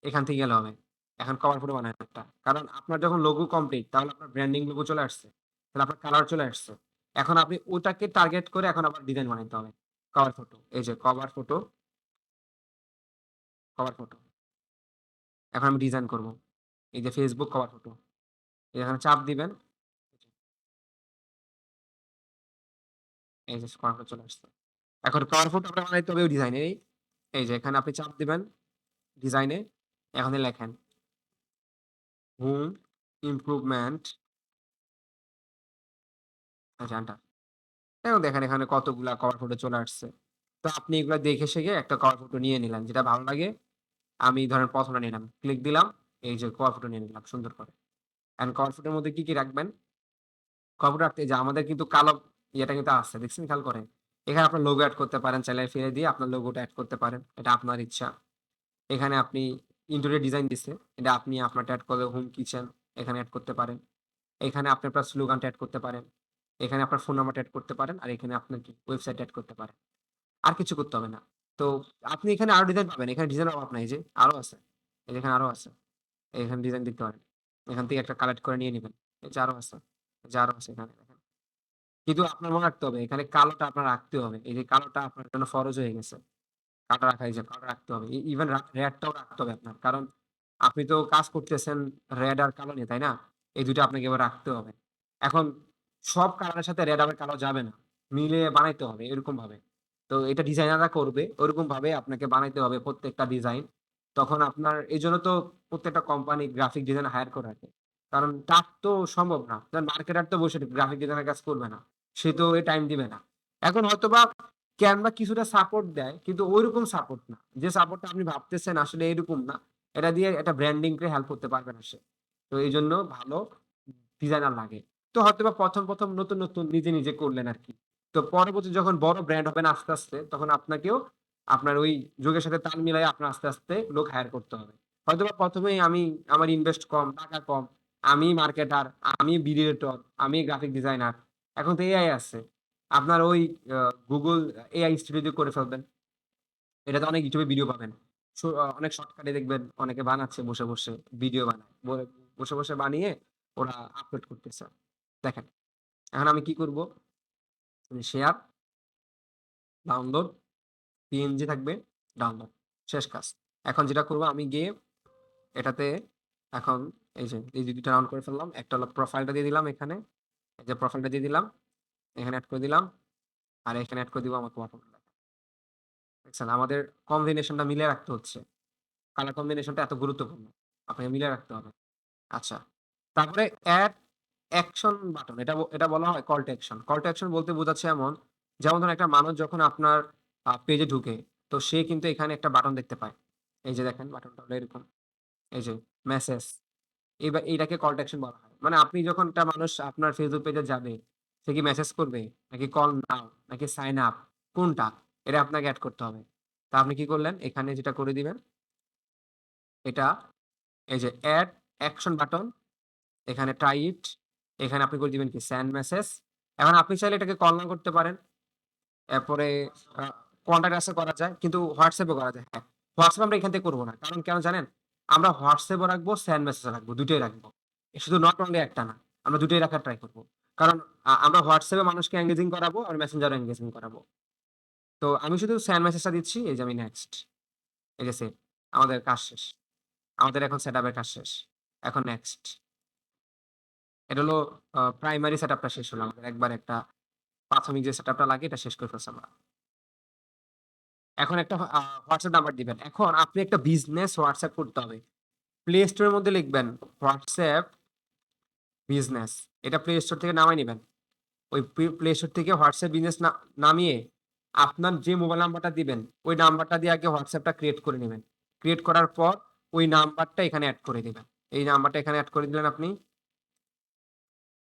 এখান থেকে গেলে হবে। এখন কভার ফটো বানান একটা। কারণ আপনার যখন লোগো কমপ্লিট তাহলে আপনার ব্র্যান্ডিং লোগো চলে আসছে। তাহলে আপনার কালার চলে আসছে। এখন আপনি ওটাকে টার্গেট করে এখন আবার ডিজাইন বানাইতে হবে। Cover photo. এই যে কভার ফটো, কভার ফটো। এখন আমি ডিজাইন করব। এই যে Facebook কভার ফটো। এখানে চাপ দিবেন। এই যে কভার ফটো চলে আসছে। এখন কভার ফটো আপনার বানাইতে হবে ওই ডিজাইনেরই। এই যে এখানে আপনি চাপ দিবেন ডিজাইনে। এখানে লেখেন হোম ইমপ্রুভমেন্ট। আচ্ছা এন্টার। এখন দেখেন এখানে কতগুলা কভার ফটো চলে আসছে। তো আপনি এগুলা দেখে শিখে একটা কভার ফটো নিয়ে নিলেন। যেটা ভালো লাগে। আমি ধরেন ১ম টা নিলাম। ক্লিক দিলাম। এই যে কভার ফটো নিয়ে নিলাম সুন্দর করে। এখন কভার ফটোর মধ্যে কি রাখবেন? কভার ফটো রাখতে এই যে আমাদের কিন্তু কালো ইয়েটা কিন্তু আছে। দেখছেন খেয়াল করে? এখানে আপনার লোগো এড করতে পারেন। চাইলে ফেলে দিয়ে আপনার লোগোটা এড করতে পারেন। এটা আপনার ইচ্ছা। এখানে আপনি ইন্টেরিয়র ডিজাইন দিছে। এটা আপনি আপনারটা এড করলে হোম কিচেন এখানে এড করতে পারেন। এখানে আপনি আপনার স্লোগানটা এড করতে পারেন। এখানে আপনার ফোন নাম্বারটা এড করতে পারেন। আর এখানে আপনার কি ওয়েবসাইট এড করতে পারেন। আর কিছু করতে হবে না। তো আপনি এখানে আরো ডিজাইন পাবেন। এখানে ডিজাইনের অভাব নাই। এই যে আরো আছে। এই যে এখানে আরো আছে। এখানে ডিজাইন দেখতে পারেন। এখান থেকে একটা কালেক্ট করে নিয়ে নিবেন। এই যে আরো আছে। এই যে আরো আছে এখানে দেখেন। কিন্তু আপনার মনে রাখতে হবে এখানে কালোটা আপনার রাখতে হবে। এই যে কালোটা আপনার জন্য ফরজ হয়ে গেছে। কালো রাখা এই যে কালো রাখতে হবে। ইভেন রেডটাও রাখতে হবে আপনার। কারণ আপনি তো কাজ করতেছেন রেড আর কালো নিয়ে, তাই না? এই ২ টা আপনাকে এবার রাখতে হবে। এখন সব কালারের সাথে রেড আবার কালো যাবে না। মিলিয়ে বানাইতে হবে এরকম ভাবে। তো এটা ডিজাইনাররা করবে। ওরকম ভাবে আপনাকে বানাইতে হবে প্রত্যেকটা ডিজাইন। তখন আপনার এজন্য তো প্রত্যেকটা কোম্পানি গ্রাফিক ডিজাইনার হায়ার করে রাখে। কারণ তার তো সম্ভব না। যেমন মার্কেটার তো বসে গ্রাফিক ডিজাইনের কাজ করবে না। সে তো এই টাইম দিবে না। এখন হয়তোবা Canva কিছুটা সাপোর্ট দেয় কিন্তু ঐরকম সাপোর্ট না। যে সাপোর্টটা আপনি ভাবতেছেন আসলে এরকম না। এটা দিয়ে একটা ব্র্যান্ডিং কে হেল্প করতে পারবে না সে। তো এইজন্য ভালো ডিজাইনার লাগে। তো হয়তোবা ১ম নতুন নিজে করলেন আরকি। তো পরবর্তী যখন বড় ব্র্যান্ড হবেন আস্তে তখন আপনাকেও আপনার ওই যুগের সাথে তাল মিলায়ে আপনার আস্তে লোক হায়ার করতে হবে। হয়তোবা ১ম এই আমার ইনভেস্ট কম, টাকা কম। আমি মার্কেটার, আমি ভিডিও এডিটর, আমি গ্রাফিক ডিজাইনার। এখন তো এআই আছে। আপনার ওই আ Google এআই স্টুডিও দিয়ে করে ফেলবেন। এটাতে অনেক YouTube এ ভিডিও পাবেন। অনেক শর্টকাটে দেখবেন অনেকে বানাচ্ছে বসে ভিডিও বানায়। বসে বানিয়ে ওরা আপলোড করতেছে। দেখেন, এখন আমি কি করব? শেয়ার, ডাউনলোড, পিএনজি থাকবে, ডাউনলোড। শেষ কাজ। এখন যেটা করব আমি গিয়ে এটাতে এখন এই যে ২ টা রাউন্ড করে ফেললাম। একটা হলো প্রোফাইলটা দিয়ে দিলাম এখানে। এই যে প্রোফাইলটা দিয়ে দিলাম। এখানে এড করে দিলাম। আর এখানে এড করে দিব আমার ওয়াটারমার্ক। দেখছেন আমাদের কম্বিনেশনটা মিলিয়ে রাখতে হচ্ছে। কালার কম্বিনেশনটা এত গুরুত্বপূর্ণ। আপনাকে মিলিয়ে রাখতে হবে। আচ্ছা। তারপরে এড অ্যাকশন বাটন এটা বলা হয় call to action. Call to action বলতে বোঝাচ্ছে এমন, যেমন ধরুন একটা মানুষ যখন আপনার পেজে ঢুকে, তো সে কিন্তু এখানে একটা বাটন দেখতে পায়। এই যে দেখেন বাটনটা হলো এরকম। এই যে মেসেজ। এইটাকে কল টু অ্যাকশন বলা হয়। মানে আপনি যখন একটা মানুষ আপনার Facebook পেজে যাবে, সে কি মেসেজ করবে? নাকি কল নাও? নাকি সাইন আপ? কোনটা? এটা আপনাকে এড করতে হবে। তা আপনি কি করলেন? এখানে যেটা করে দিবেন, এটা এই যে এড অ্যাকশন বাটন, এখানে ট্রাই ইট, এখানে আপনি করে দিবেন কি সেন্ড মেসেজ। এখন আপনি চাইলে এটাকে কল নাও করতে পারেন। এরপরে আ কনট্যাক্ট আস এ করা যায়। কিন্তু WhatsApp এ করা যায়। হ্যাঁ, WhatsApp আমরা এখান থেকে করব না। কারণ কেন জানেন? আমরা WhatsApp ও রাখবো, সেন্ড মেসেজ ও রাখবো। ২ টাই রাখবো। শুধু নট অনলি একটা না। আমরা ২ টাই রাখার ট্রাই করব। কারণ আমরা WhatsApp এ মানুষকে এনগেজিং করাবো আর মেসেঞ্জারও এনগেজিং করাবো। তো আমি শুধু সেন্ড মেসেজটা দিচ্ছি। এই যে আমি নেক্সট। এই যে সেভ। আমাদের কাজ শেষ। আমাদের এখন সেটআপ এর কাজ শেষ। এখন নেক্সট। এটা হলো প্রাইমারি সেটআপটা শেষ হলো আমাদের। একবার একটা প্রাথমিক যে সেটআপটা লাগে এটা শেষ করে ফেলছি আমরা। এখন একটা WhatsApp নাম্বার দিবেন। এখন আপনি একটা বিজনেস WhatsApp করতে হবে। Play Store এর মধ্যে লিখবেন WhatsApp বিজনেস। এটা Play Store থেকে নামায় নিবেন। ওই Play Store থেকে WhatsApp বিজনেস নামিয়ে আপনার যে মোবাইল নাম্বারটা দিবেন, ওই নাম্বারটা দিয়ে আগে WhatsApp টা ক্রিয়েট করে নিবেন। ক্রিয়েট করার পর ওই নাম্বারটা এখানে এড করে দিবেন। এই নাম্বারটা এখানে এড করে দিলেন আপনি।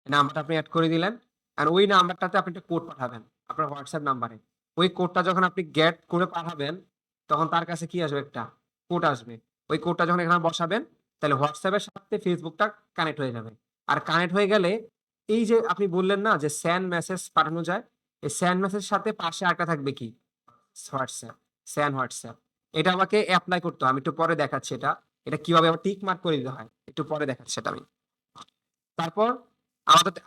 নাম্বারটা আপনি এড করে দিলেন। আর ওই নাম্বারটাতে আপনি একটা কোড পাঠাবেন আপনার WhatsApp নাম্বারে। ওই কোডটা যখন আপনি গেট করে পাঠাবেন, তখন তার কাছে কি আসবে? একটা কোড আসবে। ওই কোডটা যখন এখানে বসাবেন, তাহলে WhatsApp এর সাথে Facebook টা কানেক্ট হয়ে যাবে। আর কানেক্ট হয়ে গেলে এই যে আপনি বললেন না যে সেন্ড মেসেজ পাঠানো যায়? এই সেন্ড মেসেজ সাথে পাশে আরেকটা থাকবে কি? WhatsApp, send WhatsApp। এটা আমাকে এপ্লাই করতে হয়। আমি একটু পরে দেখাচ্ছি এটা। এটা কিভাবে আবার টিক মার্ক করে দিতে হয়। একটু পরে দেখাচ্ছি এটা আমি। তারপর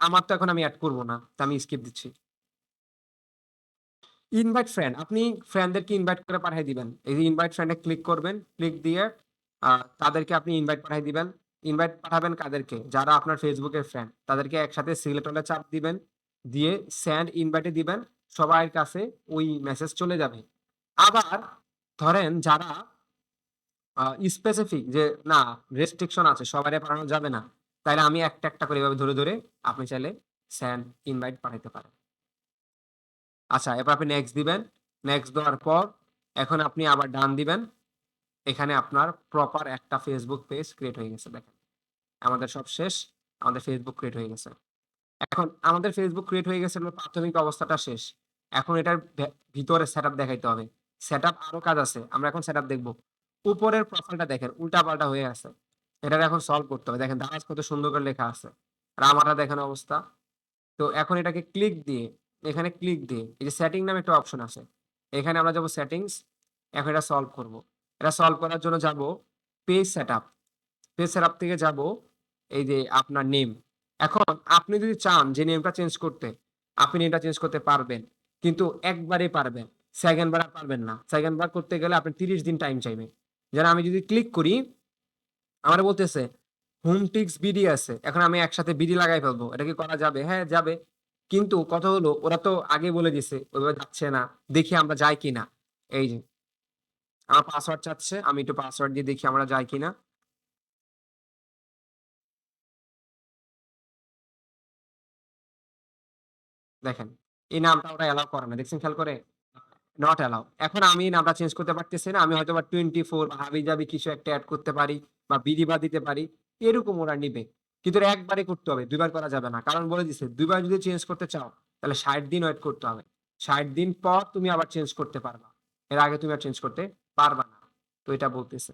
আমার তো এখন আমি এড করব না। তো আমি স্কিপ দিচ্ছি। Invite friend. আপনি ফ্রেন্ডদেরকে ইনভাইট করে পাঠায় দিবেন। এই যে ইনভাইট ফ্রেন্ড এ ক্লিক করবেন। ক্লিক দিয়ে তাদেরকে আপনি ইনভাইট পাঠায় দিবেন। ইনভাইট পাঠাবেন কাদেরকে? যারা আপনার Facebook এর ফ্রেন্ড। তাদেরকে একসাথে সিলেক্ট হলে চাপ দিবেন। দিয়ে সেন্ড ইনভাইট এ দিবেন। সবার কাছে ওই মেসেজ চলে যাবে। আবার ধরেন যারা স্পেসিফিক যে না রেস্ট্রিকশন আছে সবারে পাঠানো যাবে না। তাইলে আমি একটা করে এভাবে ধরে আপনি চাইলে সেন্ড ইনভাইট পাঠাইতে পারেন। আচ্ছা, এরপর আপনি নেক্সট দিবেন। নেক্সট দেওয়ার পর এখন আপনি আবার ডান দিবেন। এখানে আপনার প্রপার একটা Facebook পেজ ক্রিয়েট হয়ে গেছে দেখেন। আমাদের সব শেষ। আমাদের Facebook ক্রিয়েট হয়ে গেছে। এখন আমাদের Facebook ক্রিয়েট হয়ে গেছে হলো প্রাথমিক অবস্থাটা শেষ। এখন এটার ভিতরে সেটআপ দেখাইতে হবে। সেটআপ আরো কাজ আছে। আমরা এখন সেটআপ দেখব। উপরের প্রোফাইলটা দেখেন উল্টা-পাল্টা হয়ে আছে। এটার এখন সলভ করতে হবে। দেখেন দারাজ কত সুন্দর করে লেখা আছে। আর আমারটা দেখেন অবস্থা। তো এখন এটাকে ক্লিক দিয়ে, এখানে ক্লিক দিয়ে এই যে সেটিং নামে একটা অপশন আছে। এখানে আমরা যাব সেটিংস। এখন এটা সলভ করব। এটা সলভ করার জন্য যাব পেজ সেটআপ। পেজ সেটআপ থেকে যাব এই যে আপনার নেম। এখন আপনি যদি চান যে নেমটা চেঞ্জ করতে, আপনি নেমটা চেঞ্জ করতে পারবেন। কিন্তু একবারেই পারবেন। সেকেন্ড বার আর পারবেন না। সেকেন্ড বার করতে গেলে আপনি 30 দিন টাইম চাইবে। যেন আমি যদি ক্লিক করি, আমারে বলতেছে হোমটিক্স বিডি আছে। এখন আমি একসাথে বিডি লাগাই ফেলবো। এটা কি করা যাবে? হ্যাঁ, যাবে। কিন্তু কথা হলো ওরা তো আগে বলে দিছে ওইভাবে যাচ্ছে না। দেখি আমরা যাই কিনা। এই যে আমার পাসওয়ার্ড চাচ্ছে। আমি একটু পাসওয়ার্ড দিয়ে দেখি আমরা যাই কিনা। দেখেন, এই নামটা ওরা এলাও করে না। দেখছেন খেয়াল করে? Not allow. এখন আমি নামটা চেঞ্জ করতে পারতেছি না। আমি হয়তোবা 24 বা হাবিজাবি কিছু একটা এড করতে পারি বা বিডি বাদ দিতে পারি। এরকম ওরা নিবে। কিন্তু এটা একবারে করতে হবে। ২ বার করা যাবে না। কারণ বলে দিছে ২ বার যদি চেঞ্জ করতে চাও তাহলে ৬০ দিন ওয়েট করতে হবে। ৬০ দিন পর তুমি আবার চেঞ্জ করতে পারবা। এর আগে তুমি আর চেঞ্জ করতে পারবা না। তো এটা বলতেছে।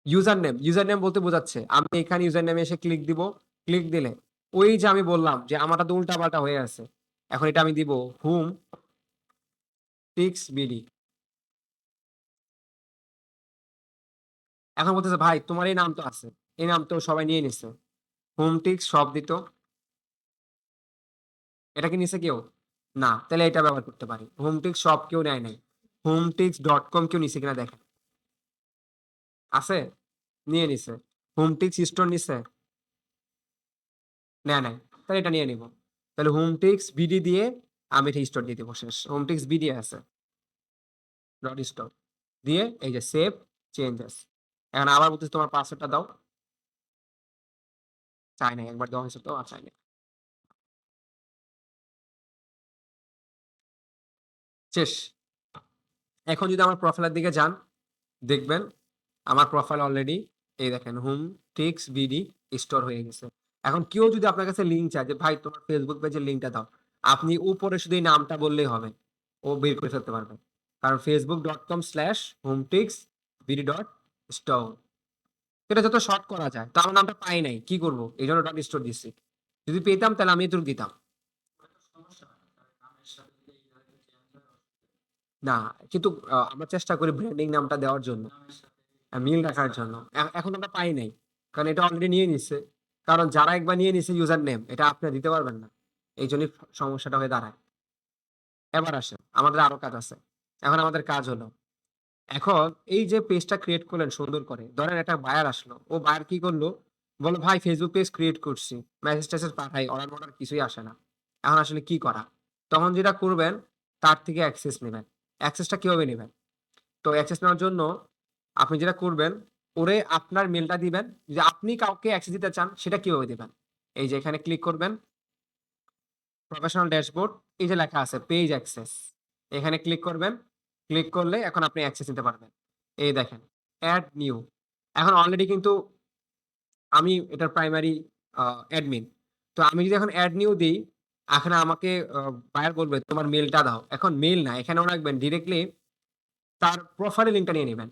ইউজার নেম বলতে বোঝাচ্ছে আমি এখানে ইউজার নেমে এসে ক্লিক দিব। ক্লিক দিলে ওই যে আমি বললাম যে আমারটা তো উল্টাপাল্টা হয়ে আছে। এখন এটা আমি দিব হুম টিক্স বিডি। এখন বলতেছে ভাই তোমার এই নাম তো আছে। এই নাম তো সবাই নিয়ে নিছে। হোমটিক্স সব দিত। এটা কি নিছে কেউ? না। তাহলে এটা ব্যবহার করতে পারি। হোমটিক্স সব কেউ নেয় নাই। হোমটিক্স.com কেউ নিছে কিনা দেখেন। আছে? নিয়ে নিছে। হোমটিক্স স্টোর নিছে? নেয় নাই। তাহলে এটা নিয়ে নিব। তাহলে হোমটিক্স বিডি দিয়ে আমি এটা স্টোর দিয়ে দিব শেষ। হোমটিক্স বিডি আছে। ডট স্টোর দিয়ে এই যে সেভ চেঞ্জেস। এখন আবার বলতেছে তোমার পাসওয়ার্ডটা দাও। চাই নাই। একবার দেওয়া হয়েছে তো আর চাই নাই। শেষ। এখন যদি আমার প্রোফাইলের দিকে যান, দেখবেন আমার প্রোফাইল অলরেডি এই দেখেন হোম টিক্স বিডি স্টোর হয়ে গেছে। এখন কেউ যদি আপনার কাছে লিঙ্ক চায় যে ভাই তোমার ফেসবুক পেজের লিঙ্কটা দাও, আপনি উপরে শুধু এই নামটা বললেই হবে। ও বের করে ফেলতে পারবে। কারণ facebook.com/hometicsbd.store এটা যত শর্ট করা যায়। তো আমার নামটা পাই নাই। কি করব? এইজন্য ডট স্টোর দিচ্ছি। যদি পেতাম তাহলে আমি এটুকু দিতাম। না, কিন্তু আমরা চেষ্টা করি ব্র্যান্ডিং নামটা দেওয়ার জন্য। মিল রাখার জন্য। এখন আমরা পাই নাই। কারণ এটা অলরেডি নিয়ে নিচ্ছে। কারণ যারা একবার নিয়ে নিছে ইউজার নেম এটা আপনি আর দিতে পারবেন না। এইজন্যই সমস্যাটা হয়ে দাঁড়ায়। এবার আসেন, আমাদের আরো কাজ আছে। এখন আমাদের কাজ হলো, এখন এই যে পেজটা ক্রিয়েট করলেন সুন্দর করে, ধরেন একটা বায়ার আসলো। ও বায়ার কি করলো? বলল, "ভাই ফেসবুক পেজ ক্রিয়েট করছি। মেসেজ-টেসেজ পাঠাই, অর্ডার-মর্ডার কিছুই আসে না। এখন আসলে কি করা?" তখন যেটা করবেন, তার থেকে অ্যাক্সেস নিবেন। অ্যাক্সেসটা কিভাবে নিবেন? তো অ্যাক্সেস নেওয়ার জন্য আপনি যেটা করবেন, ওরে আপনার মেইলটা দিবেন। যে আপনি কাউকে অ্যাক্সেস দিতে চান, সেটা কিভাবে দিবেন? এই যে এখানে ক্লিক করবেন, প্রফেশনাল ড্যাশবোর্ড, এই যে লেখা আছে পেজ অ্যাক্সেস। এখানে ক্লিক করবেন। ক্লিক করলে এখন আপনি অ্যাক্সেস নিতে পারবেন। এই দেখেন, এড নিউ। এখন অলরেডি কিন্তু আমি এটার প্রাইমারি অ্যাডমিন। তো আমি যদি এখন এড নিউ দেই, এখানে আমাকে বায়ার বলবে তোমার মেইলটা দাও। এখন মেইল না, এখানেও রাখবেন ডিরেক্টলি তার প্রোফাইলের লিঙ্কটা নিয়ে নিবেন।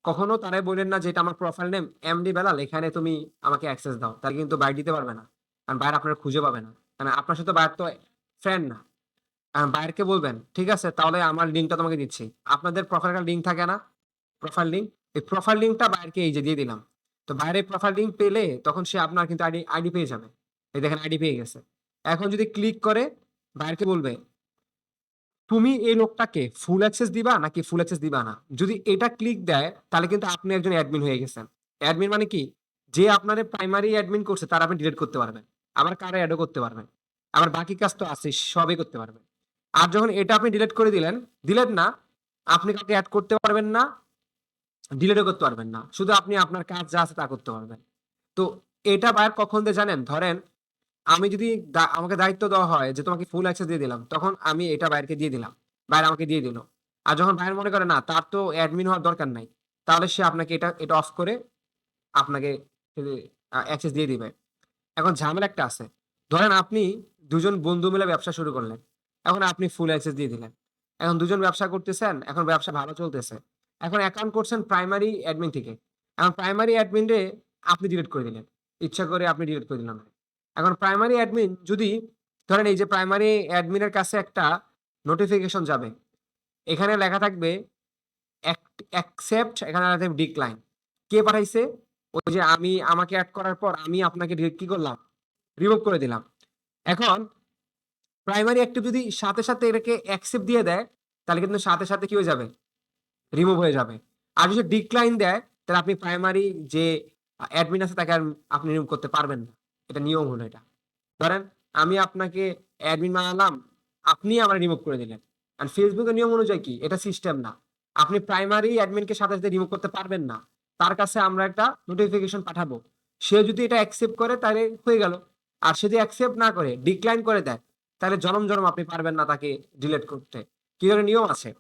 কখনো তারে বললেন না যে এটা আমার প্রোফাইল নেম এমডি বেলাল, এখানে তুমি আমাকে অ্যাক্সেস দাও। তাহলে কিন্তু বায়ার দিতে পারবে না। কারণ বায়ার আপনার খুঁজে পাবে না। কারণ আপনার সাথে বায়ার তো ফ্রেন্ড না। বায়ারকে বলবেন, ঠিক আছে তাহলে আমার লিঙ্কটা তোমাকে দিচ্ছি। আপনাদের প্রোফাইলের লিঙ্ক থাকে না? Profile link. এই প্রোফাইল লিঙ্কটা বায়ারকে এই যে দিয়ে দিলাম। তো বায়ার এই প্রোফাইল লিঙ্ক পেলে তখন সে আপনার কিন্তু আইডি পেয়ে যাবে। এই দেখেন আইডি পেয়ে গেছে। এখন যদি ক্লিক করে বায়ারকে বলবে তুমি এই লোকটাকে ফুল অ্যাক্সেস দিবা নাকি ফুল অ্যাক্সেস দিবা না? যদি এটা ক্লিক দেয় তাহলে কিন্তু আপনি একজন অ্যাডমিন হয়ে গেছেন। অ্যাডমিন মানে কি? যে আপনারে প্রাইমারি অ্যাডমিন করছে তার আপনি ডিলিট করতে পারবেন। আবার কারো এডও করতে পারবেন। আবার বাকি কাজ তো আছেই, সবই করতে পারবেন। আর যখন এটা আপনি ডিলিট করে দিলেন, দিলেন না, আপনি কাউকে এড করতে পারবেন না, ডিলিটও করতে পারবেন না। শুধু আপনি আপনার কাজ যা আছে তা করতে পারবেন। তো এটা বায়ার কখন দেয় জানেন? ধরেন আমি যদি আমাকে দায়িত্ব দেওয়া হয় যে তোমাকে ফুল অ্যাক্সেস দিয়ে দিলাম, তখন আমি এটা বায়ারকে দিয়ে দিলাম। বায়ার আমাকে দিয়ে দিল। আর যখন বায়ার মনে করে না তার তো অ্যাডমিন হওয়ার দরকার নাই, তাহলে সে আপনাকে এটা অফ করে আপনাকে অ্যাক্সেস দিয়ে দিবে। এখন ঝামেলা একটা আছে। ধরেন আপনি ২ জন বন্ধু মিলে ব্যবসা শুরু করলেন। এখন আপনি ফুল অ্যাক্সেস দিয়ে দিলেন। এখন ২ জন ব্যবসা করতেছেন, এখন ব্যবসা ভালো চলতেছে। এখন অ্যাকাউন্ট করছেন প্রাইমারি অ্যাডমিন থেকে। এখন প্রাইমারি অ্যাডমিন রে আপনি ডিলিট করে দিলেন। ইচ্ছা করে আপনি ডিলিট করে দিলেন। এখন প্রাইমারি অ্যাডমিন যদি ধরেন এই যে প্রাইমারি অ্যাডমিনের কাছে একটা নোটিফিকেশন যাবে, এখানে লেখা থাকবে অ্যাকসেপ্ট, এখানে লেখা থাকবে ডিক্লাইন। কে পাঠাইছে? ওই যে আমি আমাকে অ্যাড করার পর আমি আপনাকে ডিরেক্ট কি করলাম, রিমুভ করে দিলাম। এখন প্রাইমারি অ্যাক্টিভ যদি সাথে সাথে এটাকে অ্যাকসেপ্ট দিয়ে দেয়, তাহলে কিন্তু সাথে সাথে কি হয়ে যাবে, রিমুভ হয়ে যাবে। আর যদি ডিক্লাইন দেয়, তাহলে আপনি প্রাইমারি যে অ্যাডমিন আছে তাকে আর আপনি রিমুভ করতে পারবেন না। এটা নিয়ম হলো এটা। ধরেন আমি আপনাকে অ্যাডমিন বানালাম, আপনি আমার রিমুভ করে দিলেন। আর ফেসবুকের নিয়ম অনুযায়ী কি, এটা সিস্টেম না। আপনি প্রাইমারি অ্যাডমিনকে সাথে সাথে রিমুভ করতে পারবেন না। তার কাছে আমরা একটা নোটিফিকেশন পাঠাবো। সে যদি এটা অ্যাকসেপ্ট করে তাহলে হয়ে গেল। আর সে যদি অ্যাকসেপ্ট না করে ডিক্লাইন করে দেয়, তাহলে জনম জনম আপনি পারবেন না তাকে ডিলিট করতে। কি ধরনের নিয়ম আছে?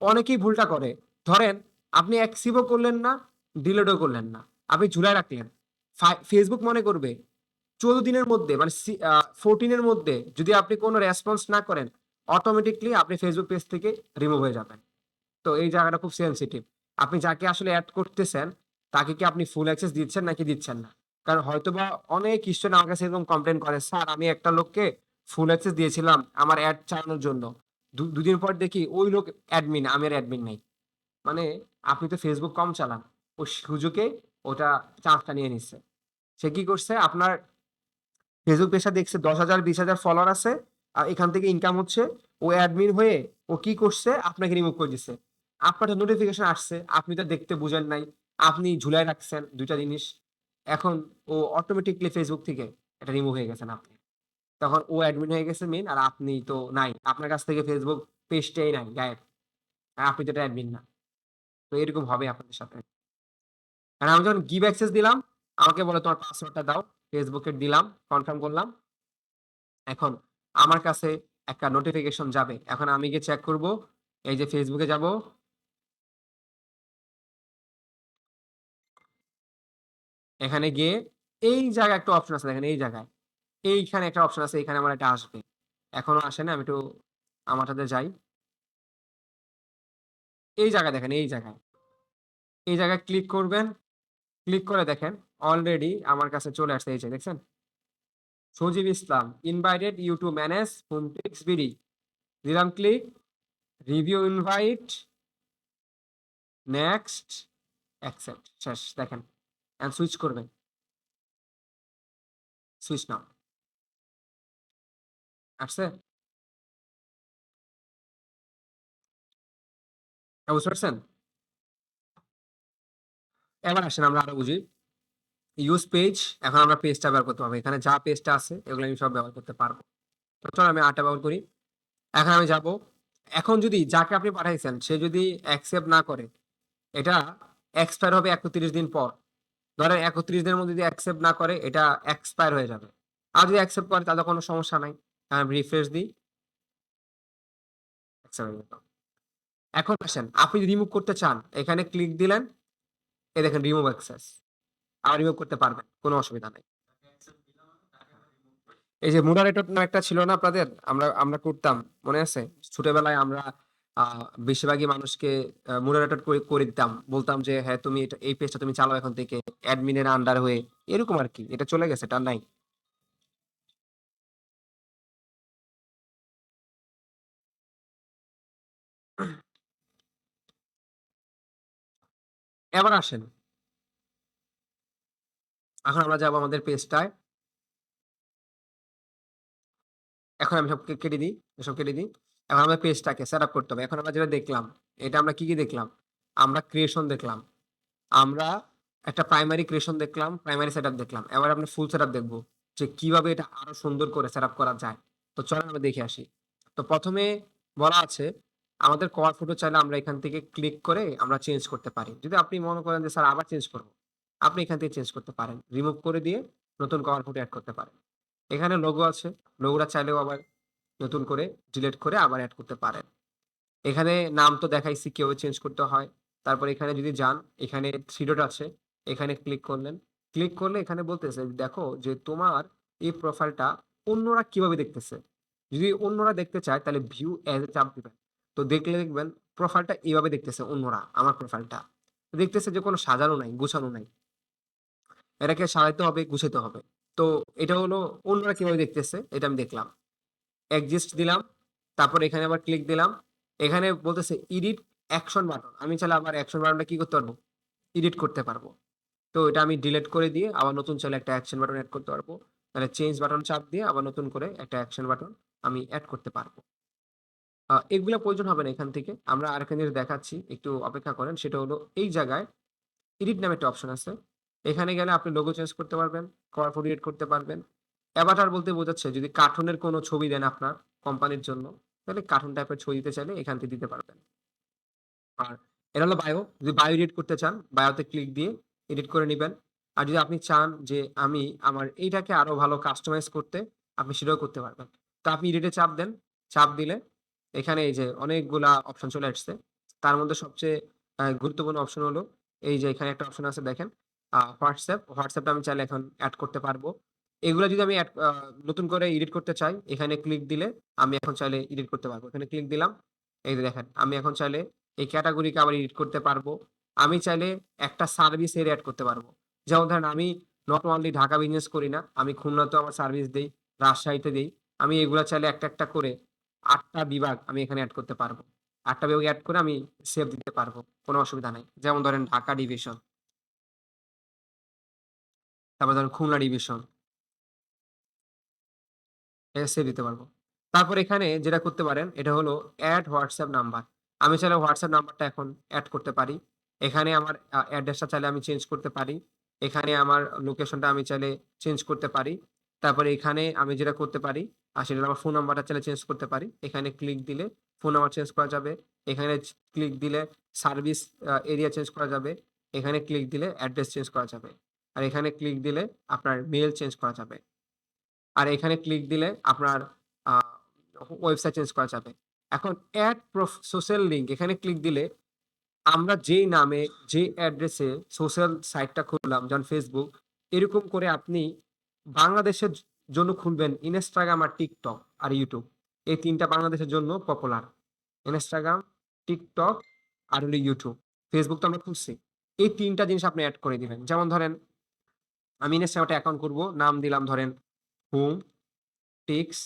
অনেকেই ভুলটা করে। ধরেন আপনি অ্যাক্সেপ্টও করলেন না, ডিলিটও করলেন না, আপনি ঝুলায় রাখলেন। ফেসবুক মনে করবে 14 দিনের মধ্যে মানে 14 এর মধ্যে যদি আপনি কোনো রেসপন্স না করেন, অটোমেটিকলি আপনি ফেসবুক পেজ থেকে রিমুভ হয়ে যাবেন। তো এই জায়গাটা খুব সেনসিটিভ। আপনি যাকে আসলে এড করতেছেন, তাকে কি আপনি ফুল অ্যাক্সেস দিচ্ছেন নাকি দিচ্ছেন না? কারণ হয়তোবা অনেক স্টুডেন্ট আমার কাছে এরকম কমপ্লেইন করে, "স্যার আমি একটা লোককে ফুল অ্যাক্সেস দিয়েছিলাম আমার এড চালানোর জন্য। দুদিন পর দেখি ওই লোক অ্যাডমিন, আমি আর অ্যাডমিন নাই।" মানে আপনি তো ফেসবুক কম চালান। ওই সুযোগে ওটা চান্সটা নিয়ে নিচ্ছে। সে কি করছে? আপনার ফেসবুক পেজটা দেখছে 10,000 20,000 ফলোয়ার আছে। এখান থেকে ইনকাম হচ্ছে। ও অ্যাডমিন হয়ে ও কি করছে? আপনাকে রিমুভ করে দিছে। আপনার তো নোটিফিকেশন আসছে। আপনি তো দেখতে বুঝেন নাই। আপনি ঝুলায় রাখছেন ২ টা জিনিস। এখন ও অটোমেটিক্যালি ফেসবুক থেকে এটা রিমুভ হয়ে গেছেন আপনি। তখন ও অ্যাডমিন হয়ে গেছে মেইন, আর আপনি তো নাই। আপনার কাছ থেকে ফেসবুক পেজটাই নাই, গায়েব। আর আপনি তো এটা অ্যাডমিন না। তো এরকম হবে আপনাদের সাথে। আর আমি যখন গিভ অ্যাক্সেস দিলাম, আমাকে বলে তোমার পাসওয়ার্ডটা দাও। ফেসবুকে দিলাম, কনফার্ম করলাম। এখন আমার কাছে একটা নোটিফিকেশন যাবে। এখন আমি গিয়ে চেক করব। এই যে ফেসবুকে যাব। এখানে গিয়ে এই জায়গায় একটা অপশন আছে দেখেন, এই জায়গায়। এইখানে একটা অপশন আছে, এখানে আমার এটা আসবে। এখনো আসে না, আমি একটু আমারটাতে যাই। এই জায়গায় দেখেন, এই জায়গায়। এই জায়গায় ক্লিক করবেন। ক্লিক করে দেখেন অলরেডি আমার কাছে চলে আসছে, এই যে দেখছেন? Sajib Islam invited you to manage Homepix BD. দিলাম click, review invite, next, accept, শেষ। দেখেন এন্ড সুইচ করবেন। Switch now. আসছে? বুঝতে পারছেন? এবার আসেন আমরা আরো বুঝি। ইউজ পেজ, এখন আমরা পেজটা ব্যবহার করতে পারবো। এখানে যা পেজটা আছে এগুলো আমি সব ব্যবহার করতে পারবো। তো চলো আমি আরটা ব্যবহার করি। এখন আমি যাব। এখন যদি যাকে আপনি পাঠাইছেন সে যদি অ্যাকসেপ্ট না করে, এটা এক্সপায়ার হবে ৩১ দিন পর। ধরেন ৩১ দিনের মধ্যে যদি অ্যাকসেপ্ট না করে, এটা এক্সপায়ার হয়ে যাবে। আর যদি অ্যাকসেপ্ট করে তাহলে কোনো সমস্যা নাই। আমি রিফ্রেশ দিই, accept হয়ে গেল। এখন আসেন আপনি যদি রিমুভ করতে চান, এখানে ক্লিক দিলেন, এই দেখেন রিমুভ অ্যাক্সেস। আর রিমুভ করতে পারবেন, কোনো অসুবিধা নাই। এই যে মোডারেটর নামে একটা ছিল না আপনাদের, আমরা আমরা করতাম, মনে আছে? ছোটবেলায় আমরা বেশিরভাগই মানুষকে মোডারেটর করে করে দিতাম, বলতাম যে হ্যাঁ তুমি এটা এই পেজটা তুমি চালাও এখন থেকে অ্যাডমিনের আন্ডার হয়ে, এরকম আর কি। এটা চলে গেছে, এটা আর নাই। এবার আসেন, এখন আমরা যাবো আমাদের পেজটায়। এখন আমি সব কেটে দিই, এসব কেটে দিই। এখন আমাদের পেজটাকে সেট আপ করতে হবে। এখন আমরা যেটা দেখলাম, এটা আমরা কি কি দেখলাম? আমরা ক্রিয়েশন দেখলাম, আমরা একটা প্রাইমারি ক্রিয়েশন দেখলাম, প্রাইমারি সেটআপ দেখলাম। এবার আমরা ফুল সেটআপ দেখব যে কিভাবে এটা আরো সুন্দর করে সেটআপ করা যায়। তো চলেন আমরা দেখে আসি। তো ১ম এ বলা আছে আমাদের কভার ফটো চাইলে আমরা এখান থেকে ক্লিক করে আমরা চেঞ্জ করতে পারি। যদি আপনি মনে করেন যে স্যার আবার চেঞ্জ করব, আপনি এখান থেকে চেঞ্জ করতে পারেন। রিমুভ করে দিয়ে নতুন কভার ফটো এড করতে পারেন। এখানে লোগো আছে। লোগোটা চাইলেও আবার নতুন করে ডিলিট করে আবার এড করতে পারেন। এখানে নাম তো দেখাইছি কিভাবে চেঞ্জ করতে হয়। তারপর এখানে যদি যান, এখানে 3 ডট আছে। এখানে ক্লিক করলেন। ক্লিক করলে এখানে বলতেছে দেখো যে তোমার এই প্রোফাইলটা অন্যরা কিভাবে দেখতেছে। যদি অন্যরা দেখতে চায় তাহলে ভিউ এজ এ চাপ দিবেন। তো দেখলে দেখবেন প্রোফাইলটা এভাবে দেখতেছে অন্যরা, আমার প্রোফাইলটা। দেখতেছে যে কোনো সাজানো নাই, গুছানো নাই। এটাকে সাজাইতে হবে, গুছাইতে হবে। তো এটা হলো অন্যরা কিভাবে দেখতেছে এটা আমি দেখলাম। এক্সিস্ট দিলাম। তারপর এখানে আবার ক্লিক দিলাম। এখানে বলতেছে এডিট অ্যাকশন বাটন। আমি চাইলে আবার অ্যাকশন বাটনটা কি করতে পারবো? এডিট করতে পারবো। তো এটা আমি ডিলিট করে দিয়ে আবার নতুন চাইলে একটা অ্যাকশন বাটন এড করতে পারবো। তাহলে চেঞ্জ বাটন চাপ দিয়ে আবার নতুন করে একটা অ্যাকশন বাটন আমি এড করতে পারবো। এগুলা প্রয়োজন হবে না এখান থেকে। আমরা আরেকটা জিনিস দেখাচ্ছি, একটু অপেক্ষা করেন। সেটা হলো এই জায়গায় এডিট নামে একটা অপশন আছে। এখানে গেলে আপনি লোগো চেঞ্জ করতে পারবেন, কভার ফটো এডিট করতে পারবেন। অ্যাভাটার বলতে বোঝাচ্ছে যদি কার্টুনের কোনো ছবি দেন আপনার কোম্পানির জন্য, তাহলে কার্টুন টাইপের ছবি দিতে চাইলে এখান থেকে দিতে পারবেন। আর এটা হলো বায়ো। যদি বায়ো এডিট করতে চান, বায়োতে ক্লিক দিয়ে এডিট করে নিবেন। আর যদি আপনি চান যে আমি আমার এইটাকে আরো ভালো কাস্টমাইজ করতে, আপনি সেটাও করতে পারবেন। তো আপনি এডিটে চাপ দেন। চাপ দিলে এখানে এই যে অনেকগুলা অপশন চলে আসছে। তার মধ্যে সবচেয়ে গুরুত্বপূর্ণ অপশন হলো এই যে এখানে একটা অপশন আছে দেখেন, হোয়াটসঅ্যাপ। হোয়াটসঅ্যাপটা আমি চাইলে এখন এড করতে পারবো। এগুলা যদি আমি নতুন করে এডিট করতে চাই, এখানে ক্লিক দিলে আমি এখন চাইলে এডিট করতে পারবো। এখানে ক্লিক দিলাম। এই যে দেখেন আমি এখন চাইলে এই ক্যাটেগরিকে আবার এডিট করতে পারবো। আমি চাইলে একটা সার্ভিস এর এড করতে পারবো। যেমন ধরেন আমি নট অনলি ঢাকা বিজনেস করি না, আমি খুলনাতেও আমার সার্ভিস দেই, রাজশাহীতে দেই। আমি এগুলা চাইলে একটা করে ৮ টা বিভাগ আমি এখানে এড করতে পারবো। ৮ টা বিভাগ এড করে আমি সেভ দিতে পারবো। কোনো অসুবিধা নাই। যেমন ধরেন ঢাকা ডিভিশন, তারপর ধরেন খুলনা ডিভিশন, এটা সেভ দিতে পারবো। তারপর এখানে যেটা করতে পারেন এটা হলো এড হোয়াটসঅ্যাপ নাম্বার। আমি চাইলে হোয়াটসঅ্যাপ নাম্বারটা এখন এড করতে পারি। এখানে আমার অ্যাড্রেসটা চাইলে আমি চেঞ্জ করতে পারি। এখানে আমার লোকেশনটা আমি চাইলে চেঞ্জ করতে পারি। তারপরে এখানে আমি যেটা করতে পারি সেটা হলো আমার ফোন নাম্বারটা চাইলে চেঞ্জ করতে পারি। এখানে ক্লিক দিলে ফোন নাম্বার চেঞ্জ করা যাবে। এখানে ক্লিক দিলে সার্ভিস এরিয়া চেঞ্জ করা যাবে। এখানে ক্লিক দিলে অ্যাড্রেস চেঞ্জ করা যাবে। আর এখানে ক্লিক দিলে আপনার মেইল চেঞ্জ করা যাবে। আর এখানে ক্লিক দিলে আপনার আ ওয়েবসাইট চেঞ্জ করা যাবে। এখন এড সোশ্যাল লিঙ্ক এখানে ক্লিক দিলে আমরা যেই নামে, যে অ্যাড্রেসে সোশ্যাল সাইটটা খুললাম যেমন Facebook, এরকম করে আপনি বাংলাদেশের জন্য খুলবেন Instagram আর TikTok আর YouTube। এই ৩ টা বাংলাদেশের জন্য পপুলার। Instagram, TikTok আর হলো YouTube। Facebook তো আমরা খুলছি। এই ৩ টা জিনিস আপনি এড করে দিবেন। যেমন ধরেন আমি Instagram একটা অ্যাকাউন্ট করব। নাম দিলাম ধরেন হোম টিক্স,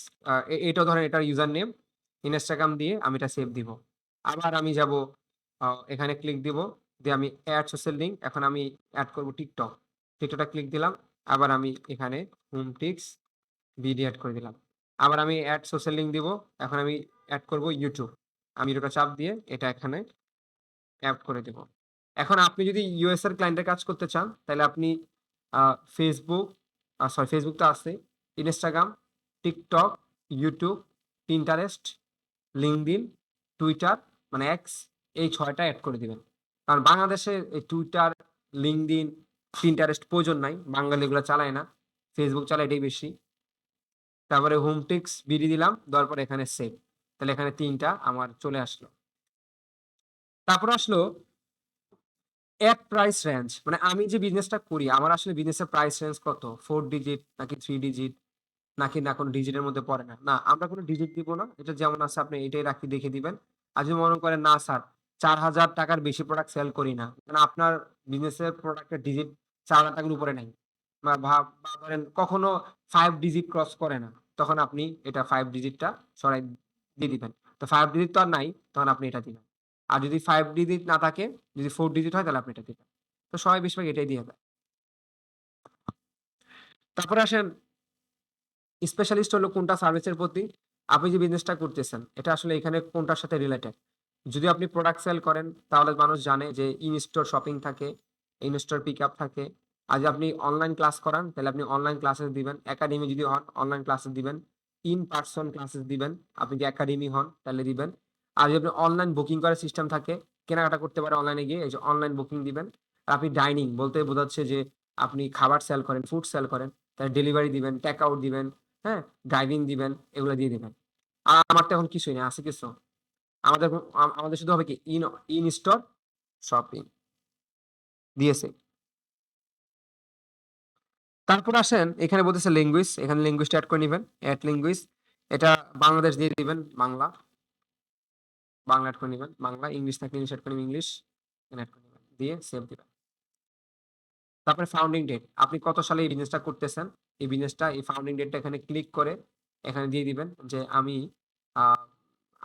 এটাও ধরেন এটার ইউজার নেম। Instagram দিয়ে আমি এটা সেভ দিব। আবার আমি যাব এখানে ক্লিক দিব। দিয়ে আমি এড সোশ্যাল লিঙ্ক এখন আমি এড করব TikTok। TikTok টা ক্লিক দিলাম। আবার আমি এখানে হোম টিক্স ভিডিও এড করে দিলাম। আবার আমি এড সোশ্যাল লিঙ্ক দিব। এখন আমি এড করব YouTube। আমি এটা চাপ দিয়ে এটা এখানে এড করে দেব। এখন আপনি যদি ইউএস এর ক্লায়েন্টের কাজ করতে চান, তাহলে আপনি আ Facebook, Facebook তো আছেই, Instagram, TikTok, YouTube, Pinterest, LinkedIn, Twitter মানে X, এই ৬ টা এড করে দিবেন। কারণ বাংলাদেশে এই Twitter, LinkedIn, Pinterest প্রয়োজন নাই। বাঙালি এগুলা চালায় না। Facebook চালায় এটাই বেশি। তারপরে হোমটিক্স বিডি দিলাম। দেওয়ার পরে এখানে সেভ। তাহলে এখানে ৩ টা আমার চলে আসলো। তারপরে আসলো এক প্রাইস রেঞ্জ, মানে আমি যে বিজনেসটা করি আমার আসলে বিজনেসের প্রাইস রেঞ্জ কত? 4 ডিজিট নাকি 3 ডিজিট নাকি না কোনো ডিজিটের মধ্যে পড়ে না। না, আমরা কোনো ডিজিট দিব না। এটা যেমন আছে আপনি এটাই রাখি দেখে দিবেন। আর যদি মনে করেন না স্যার ৳৪,০০০ র বেশি প্রোডাক্ট সেল করি না। মানে আপনার বিজনেসের প্রোডাক্টের ডিজিট ৳৪,০০০ র উপরে নাই। বা ধরেন কখনো 5 ডিজিট ক্রস করে না। তখন আপনি এটা 5 ডিজিটটা সরাই দিয়ে দিবেন। তো 5 ডিজিট তো আর নাই, তখন আপনি এটা দিবেন। আর যদি 5 ডিজিট না থাকে, যদি 4 ডিজিট হয় তাহলে আপনি এটা দিবেন। তো সবাই বেশিরভাগ এটাই দিয়ে দেয়। তারপরে আসেন স্পেশালিস্ট হলো কোনটা সার্ভিসের প্রতি। আপনি যে বিজনেসটা করতেছেন, এটা আসলে এখানে কোনটার সাথে রিলেটেড। যদি আপনি প্রোডাক্ট সেল করেন, তাহলে মানুষ জানে যে ইন স্টোর শপিং থাকে, ইন স্টোর পিকআপ থাকে। আর যদি আপনি অনলাইন ক্লাস করান, তাহলে আপনি অনলাইন ক্লাসেস দিবেন। একাডেমি যদি হন, অনলাইন ক্লাসেস দিবেন। ইন পারসন ক্লাসেস দিবেন। আপনি যদি একাডেমি হন, তাহলে দিবেন। আর যদি আপনি অনলাইন বুকিং করার সিস্টেম থাকে, কেনাকাটা করতে পারে অনলাইনে গিয়ে, এই যে অনলাইন বুকিং দিবেন। আর আপনি ডাইনিং বলতে বোঝাচ্ছে যে আপনি খাবার সেল করেন, ফুড সেল করেন, তাহলে ডেলিভারি দিবেন, টেক আউট দিবেন। হ্যাঁ? ড্রাইভিং দিবেন, এগুলা দিয়ে দিবেন। আর আমার তো এখন কিছুই নেই, আছে কিছু? আমাদের শুধু হবে কি ইন স্টোর শপিং দিয়েছে। তারপর আসেন এখানে বলতেছে ল্যাঙ্গুয়েজ, এখানে ল্যাঙ্গুয়েজটা এড করে নিবেন। এড ল্যাঙ্গুয়েজ এটা বাংলাদেশ দিয়ে দিবেন, বাংলা। বাংলা এড করে নিবেন। বাংলা, ইংলিশ থাকলে ইংলিশ এড করে নিবেন, ইংলিশ। এখানে এড করে নিবেন। দিয়ে সেভ দিবেন। তারপরে ফাউন্ডিং ডেট। আপনি কত সালে এই বিজনেসটা করতেছেন? এই বিজনেসটা, এই ফাউন্ডিং ডেটটা এখানে ক্লিক করে এখানে দিয়ে দিবেন যে আমি আহ,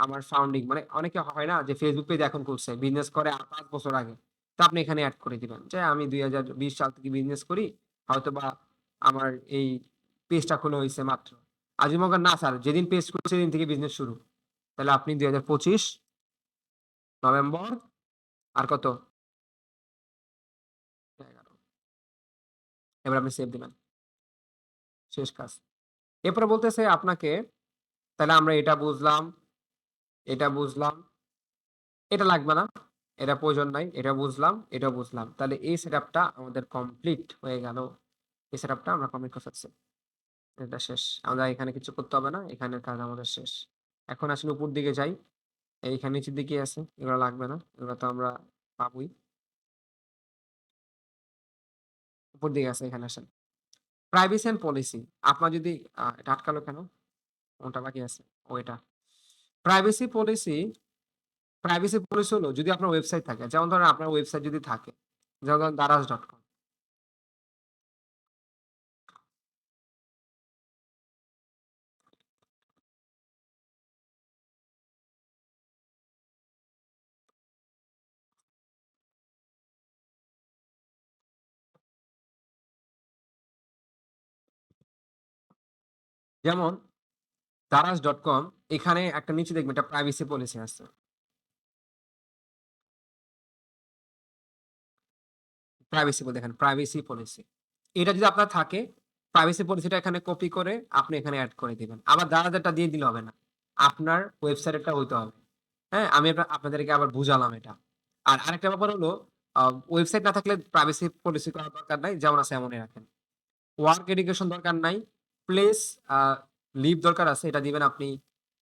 আমার ফাউন্ডিং মানে অনেকে হয় না যে ফেসবুক পেজ এখন করছে বিজনেস করে 5 বছর আগে, তা আপনি এখানে অ্যাড করে দিবেন যে আমি 2020 সাল থেকে বিজনেস করি, হয়তো বা আমার এই পেজটা খোলা হয়েছে মাত্র। আজি মনে করেন না স্যার যেদিন পেজ খুলছে সেদিন থেকে বিজনেস শুরু, তাহলে আপনি 2025 নভেম্বর আর কত 11, এবার আপনি সেভ দিবেন, শেষ কাজ। এরপরে বলতেছে আপনাকে, তাহলে আমরা এটা বুঝলাম, এটা বুঝলাম, এটা লাগবে না, এটা প্রয়োজন নাই, এটা বুঝলাম, এটা বুঝলাম, তাহলে এই সেটআপটা আমাদের কমপ্লিট হয়ে গেল। এই সেটআপটা আমরা কমপ্লিট করে ফেলছি, এটা শেষ, আমরা এখানে কিছু করতে হবে না, এখানের কাজ আমাদের শেষ। এখন আসলে উপর দিকে যাই, এইখানে নিচের দিকে আছে, এগুলো লাগবে না, এগুলো তো আমরা পাবই। উপর দিকে আছে, এখানে আসেন, প্রাইভেসি এন্ড পলিসি। আপনার যদি এটা আটকালো কেন, কোনটা বাকি আছে, ও এটা প্রাইভেসি পলিসি। প্রাইভেসি পলিসি হলো যদি আপনার ওয়েবসাইট থাকে, যেমন ধরেন আপনার ওয়েবসাইট যদি থাকে, যেমন ধরেন দারাজ.com, যেমন দারাজ.com, এখানে একটা নিচে দেখবেন একটা প্রাইভেসি পলিসি আছে। প্রাইভেসি দেখেন, প্রাইভেসি পলিসি, এটা যদি আপনার থাকে, প্রাইভেসি পলিসিটা এখানে কপি করে আপনি এখানে অ্যাড করে দিবেন। আবার দারাজটা দিয়ে দিলে হবে না, আপনার ওয়েবসাইটটা হইতে হবে। হ্যাঁ, আমি আপনাদেরকে আবার বুঝালাম এটা। আর আরেকটা ব্যাপার হলো, ওয়েবসাইট না থাকলে প্রাইভেসি পলিসি করার দরকার নাই, যেমন আছে এমনই রাখেন। ওয়ার্ক এডুকেশন দরকার নাই, প্লেস লিভ দরকার আছে, এটা দিবেন আপনি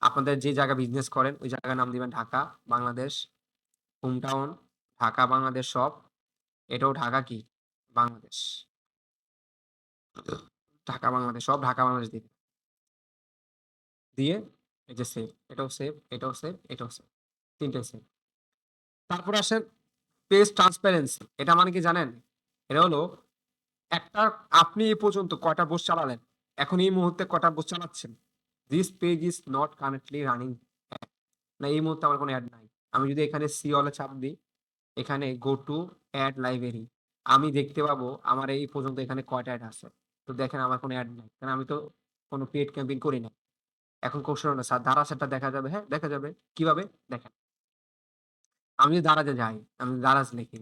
আপনাদের যে জায়গা বিজনেস করেন ওই জায়গার নাম দিবেন ঢাকা বাংলাদেশ, হোম টাউন ঢাকা বাংলাদেশ সব, এটাও ঢাকা কি বাংলাদেশ, ঢাকা বাংলাদেশ সব ঢাকা বাংলাদেশ দিবেন, দিয়ে এই যে সেভ, এটাও সেভ, এটাও সেভ, এটাও সেভ, তিনটে সেভ। তারপর আসেন পেজ ট্রান্সপারেন্সি, এটা মানে কি জানেন, এটা হলো একটা, আপনি এই পর্যন্ত কয়টা পোস্ট চালালেন, এখন এই মুহূর্তে কয়টা পোস্ট চালাচ্ছেন, this page is not currently running, না এই মুহূর্তে আমার কোনো অ্যাড নাই। আমি যদি এখানে সি অলে চাপ দিই, এখানে গো টু অ্যাড লাইব্রেরি, আমি দেখতে পাবো আমার এই পর্যন্ত এখানে কয়টা অ্যাড আছে। তো দেখেন আমার কোনো অ্যাড নাই, কারণ আমি তো কোনো পেড ক্যাম্পেইন করি না। এখন কোশ্চেন হলো স্যার দারাজটা দেখা যাবে? হ্যাঁ দেখা যাবে। কিভাবে দেখেন, আমি যদি দারাজে যাই, আমি দারাজ লিখি,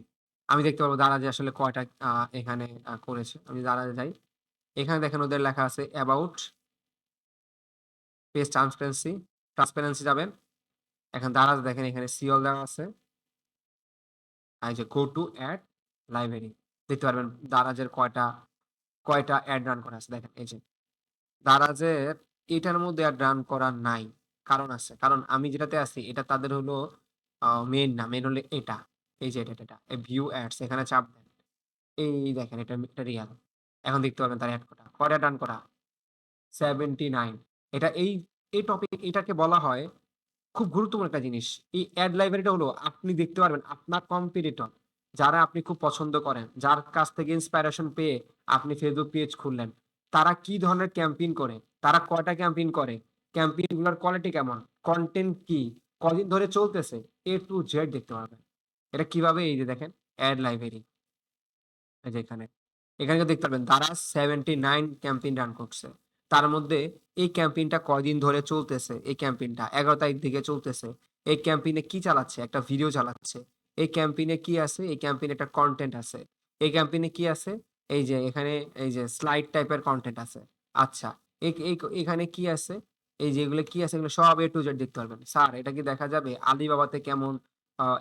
আমি দেখতে পারবো দারাজে আসলে কয়টা এখানে করেছে। আমি দারাজে যাই, এখানে দেখেন ওদের লেখা আছে অ্যাবাউট পেজ ট্রান্সপারেন্সি, ট্রান্সপারেন্সি যাবেন, এখন দারাজ দেখেন এখানে সিওল দেওয়া আছে, আর এই যে গো টু অ্যাড লাইব্রেরি, দেখতে পারবেন দারাজের কয়টা কয়টা অ্যাড রান করা আছে। দেখেন এই যে দারাজের এটার মধ্যে অ্যাড রান করা নাই, কারণ আছে, কারণ আমি যেটাতে আছি এটা তাদের হলো মেইন না, মেইন হলো এটা, এই যে এটা ভিউ অ্যাডস, এখানে চাপ দেন, এই দেখেন এটা রিয়াল। এখন দেখতে পাবেন তার অ্যাড কয়টা রান করা, 79। এটা এই টপিক, এটাকে বলা হয় খুব গুরুত্বপূর্ণ একটা জিনিস। এই অ্যাড লাইব্রেরিটা হলো আপনি দেখতে পারবেন আপনার কম্পিটিটর, যারা আপনি খুব পছন্দ করেন, যার কাছ থেকে ইন্সপাইরেশন পেয়ে আপনি ফেসবুক পেজ খুললেন, তারা কি ধরনের ক্যাম্পেইন করে, তারা কয়টা ক্যাম্পেইন করে, ক্যাম্পেইন গুলোর কোয়ালিটি কেমন, কন্টেন্ট কি, কদিন ধরে চলতেছে, এ টু জেড দেখতে পারবেন। এটা কিভাবে, এই যে দেখেন অ্যাড লাইব্রেরি, এই যে এখানে দেখতে পারবেন তারা 79 ক্যাম্পেইন রান করছে। তার মধ্যে এই ক্যাম্পেইনটা কয়দিন ধরে চলতেছে, এই ক্যাম্পেইনটা 11 তারিখ থেকে চলতেছে। এই ক্যাম্পেইনে কি চালাচ্ছে, একটা ভিডিও চালাচ্ছে। এই ক্যাম্পেইনে কি আছে, এই ক্যাম্পেইনে একটা কন্টেন্ট আছে। এই ক্যাম্পেইনে কি আছে, এই যে এখানে এই যে স্লাইড টাইপের কন্টেন্ট আছে। আচ্ছা, এখানে কি আছে, এই যে এগুলো কি আছে, এগুলো সব এ টু জেড দেখতে পারবেন। স্যার এটা কি দেখা যাবে আলিবাবাতে কেমন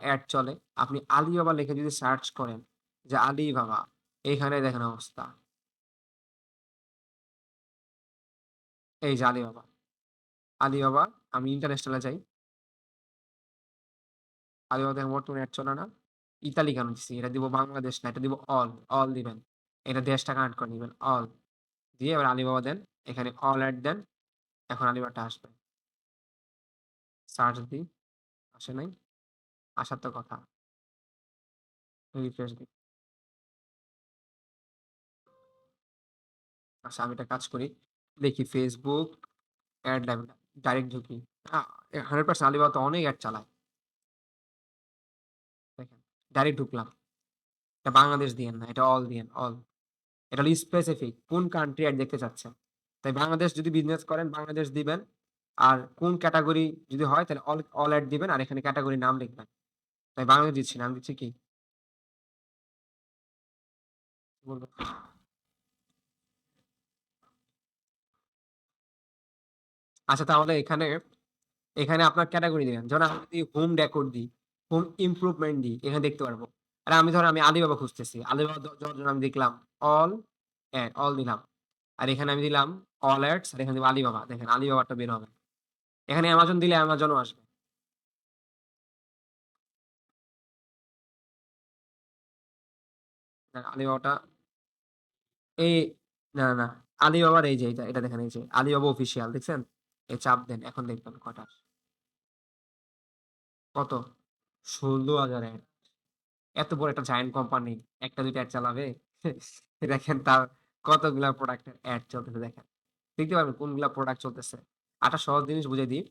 অ্যাড চলে, আপনি আলিবাবা লিখে যদি সার্চ করেন, যে আলিবাবা, এখানে দেখেন অবস্থা, এই যে আলিবাবা, আলিবাবা, আমি ইন্টারন্যাশনালে যাই, আলিবাবা দেখেন বর্তমানে অ্যাড চলে না। ইতালি কেন দিচ্ছি, এটা দিব বাংলাদেশ না, এটা দিব অল, অল দিবেন, এটা দেশটা কানেক্ট করে দিবেন অল, দিয়ে এবার আলিবাবা দেন, এখানে অল অ্যাড দেন, এখন আলিবাবাটা আসবে, সার্চ দিই, আসে নাই, আসার তো কথা, রিফ্রেশ দিই, আচ্ছা আমি একটা কাজ করি। দেখি Facebook এড ডাইরেক্ট ঢুকি। আ 100% আলিবাবা তো অনেক এড চালায়। দেখেন, ডাইরেক্ট ঢুকলাম। এটা বাংলাদেশ দিয়েন না, এটা অল দিয়েন, অল। এটা হলো স্পেসিফিক কোন কান্ট্রি এড দেখতে চাচ্ছেন। তাই বাংলাদেশ যদি বিজনেস করেন বাংলাদেশ দিবেন। আর কোন ক্যাটেগরি যদি হয় তাহলে অল অল এড দিবেন আর এখানে ক্যাটেগরি নাম লিখবেন। তাই বাংলাদেশ দিচ্ছি না, আমি দিচ্ছি কি? বলব। আচ্ছা তাহলে এখানে আপনার ক্যাটেগরি দিবেন। যেমন আমি যদি হোম ডেকোর দিই, হোম ইমপ্রুভমেন্ট দিই, এখানে দেখতে পারবো। আর আমি ধরেন আমি আলিবাবা খুঁজতেছি। আলিবাবা দেওয়ার জন্য আমি দেখলাম অল এড, অল দিলাম। আর এখানে আমি দিলাম অল এডস আর এখানে দিব আলিবাবা। দেখেন আলিবাবাটা বের হবে। এখানে অ্যামাজন দিলে অ্যামাজনও আসবে। আলিবাবাটা এই না, না, না। আলিবাবার এই যে এটা দেখেন এই যে আলিবাবা অফিসিয়াল দেখছেন? এই চাপ দেন। এখন দেখবেন কটা আসে। কত? ১৬,০০০ এড। এত বড় একটা জায়ান্ট কোম্পানি ১ টা ২ টা এড চালাবে? দেখেন তার কতগুলা প্রোডাক্টের এড চলতেছে দেখেন। দেখতে পারবেন কোনগুলা প্রোডাক্ট চলতেছে। একটা সহজ জিনিস বুঝাই দিই।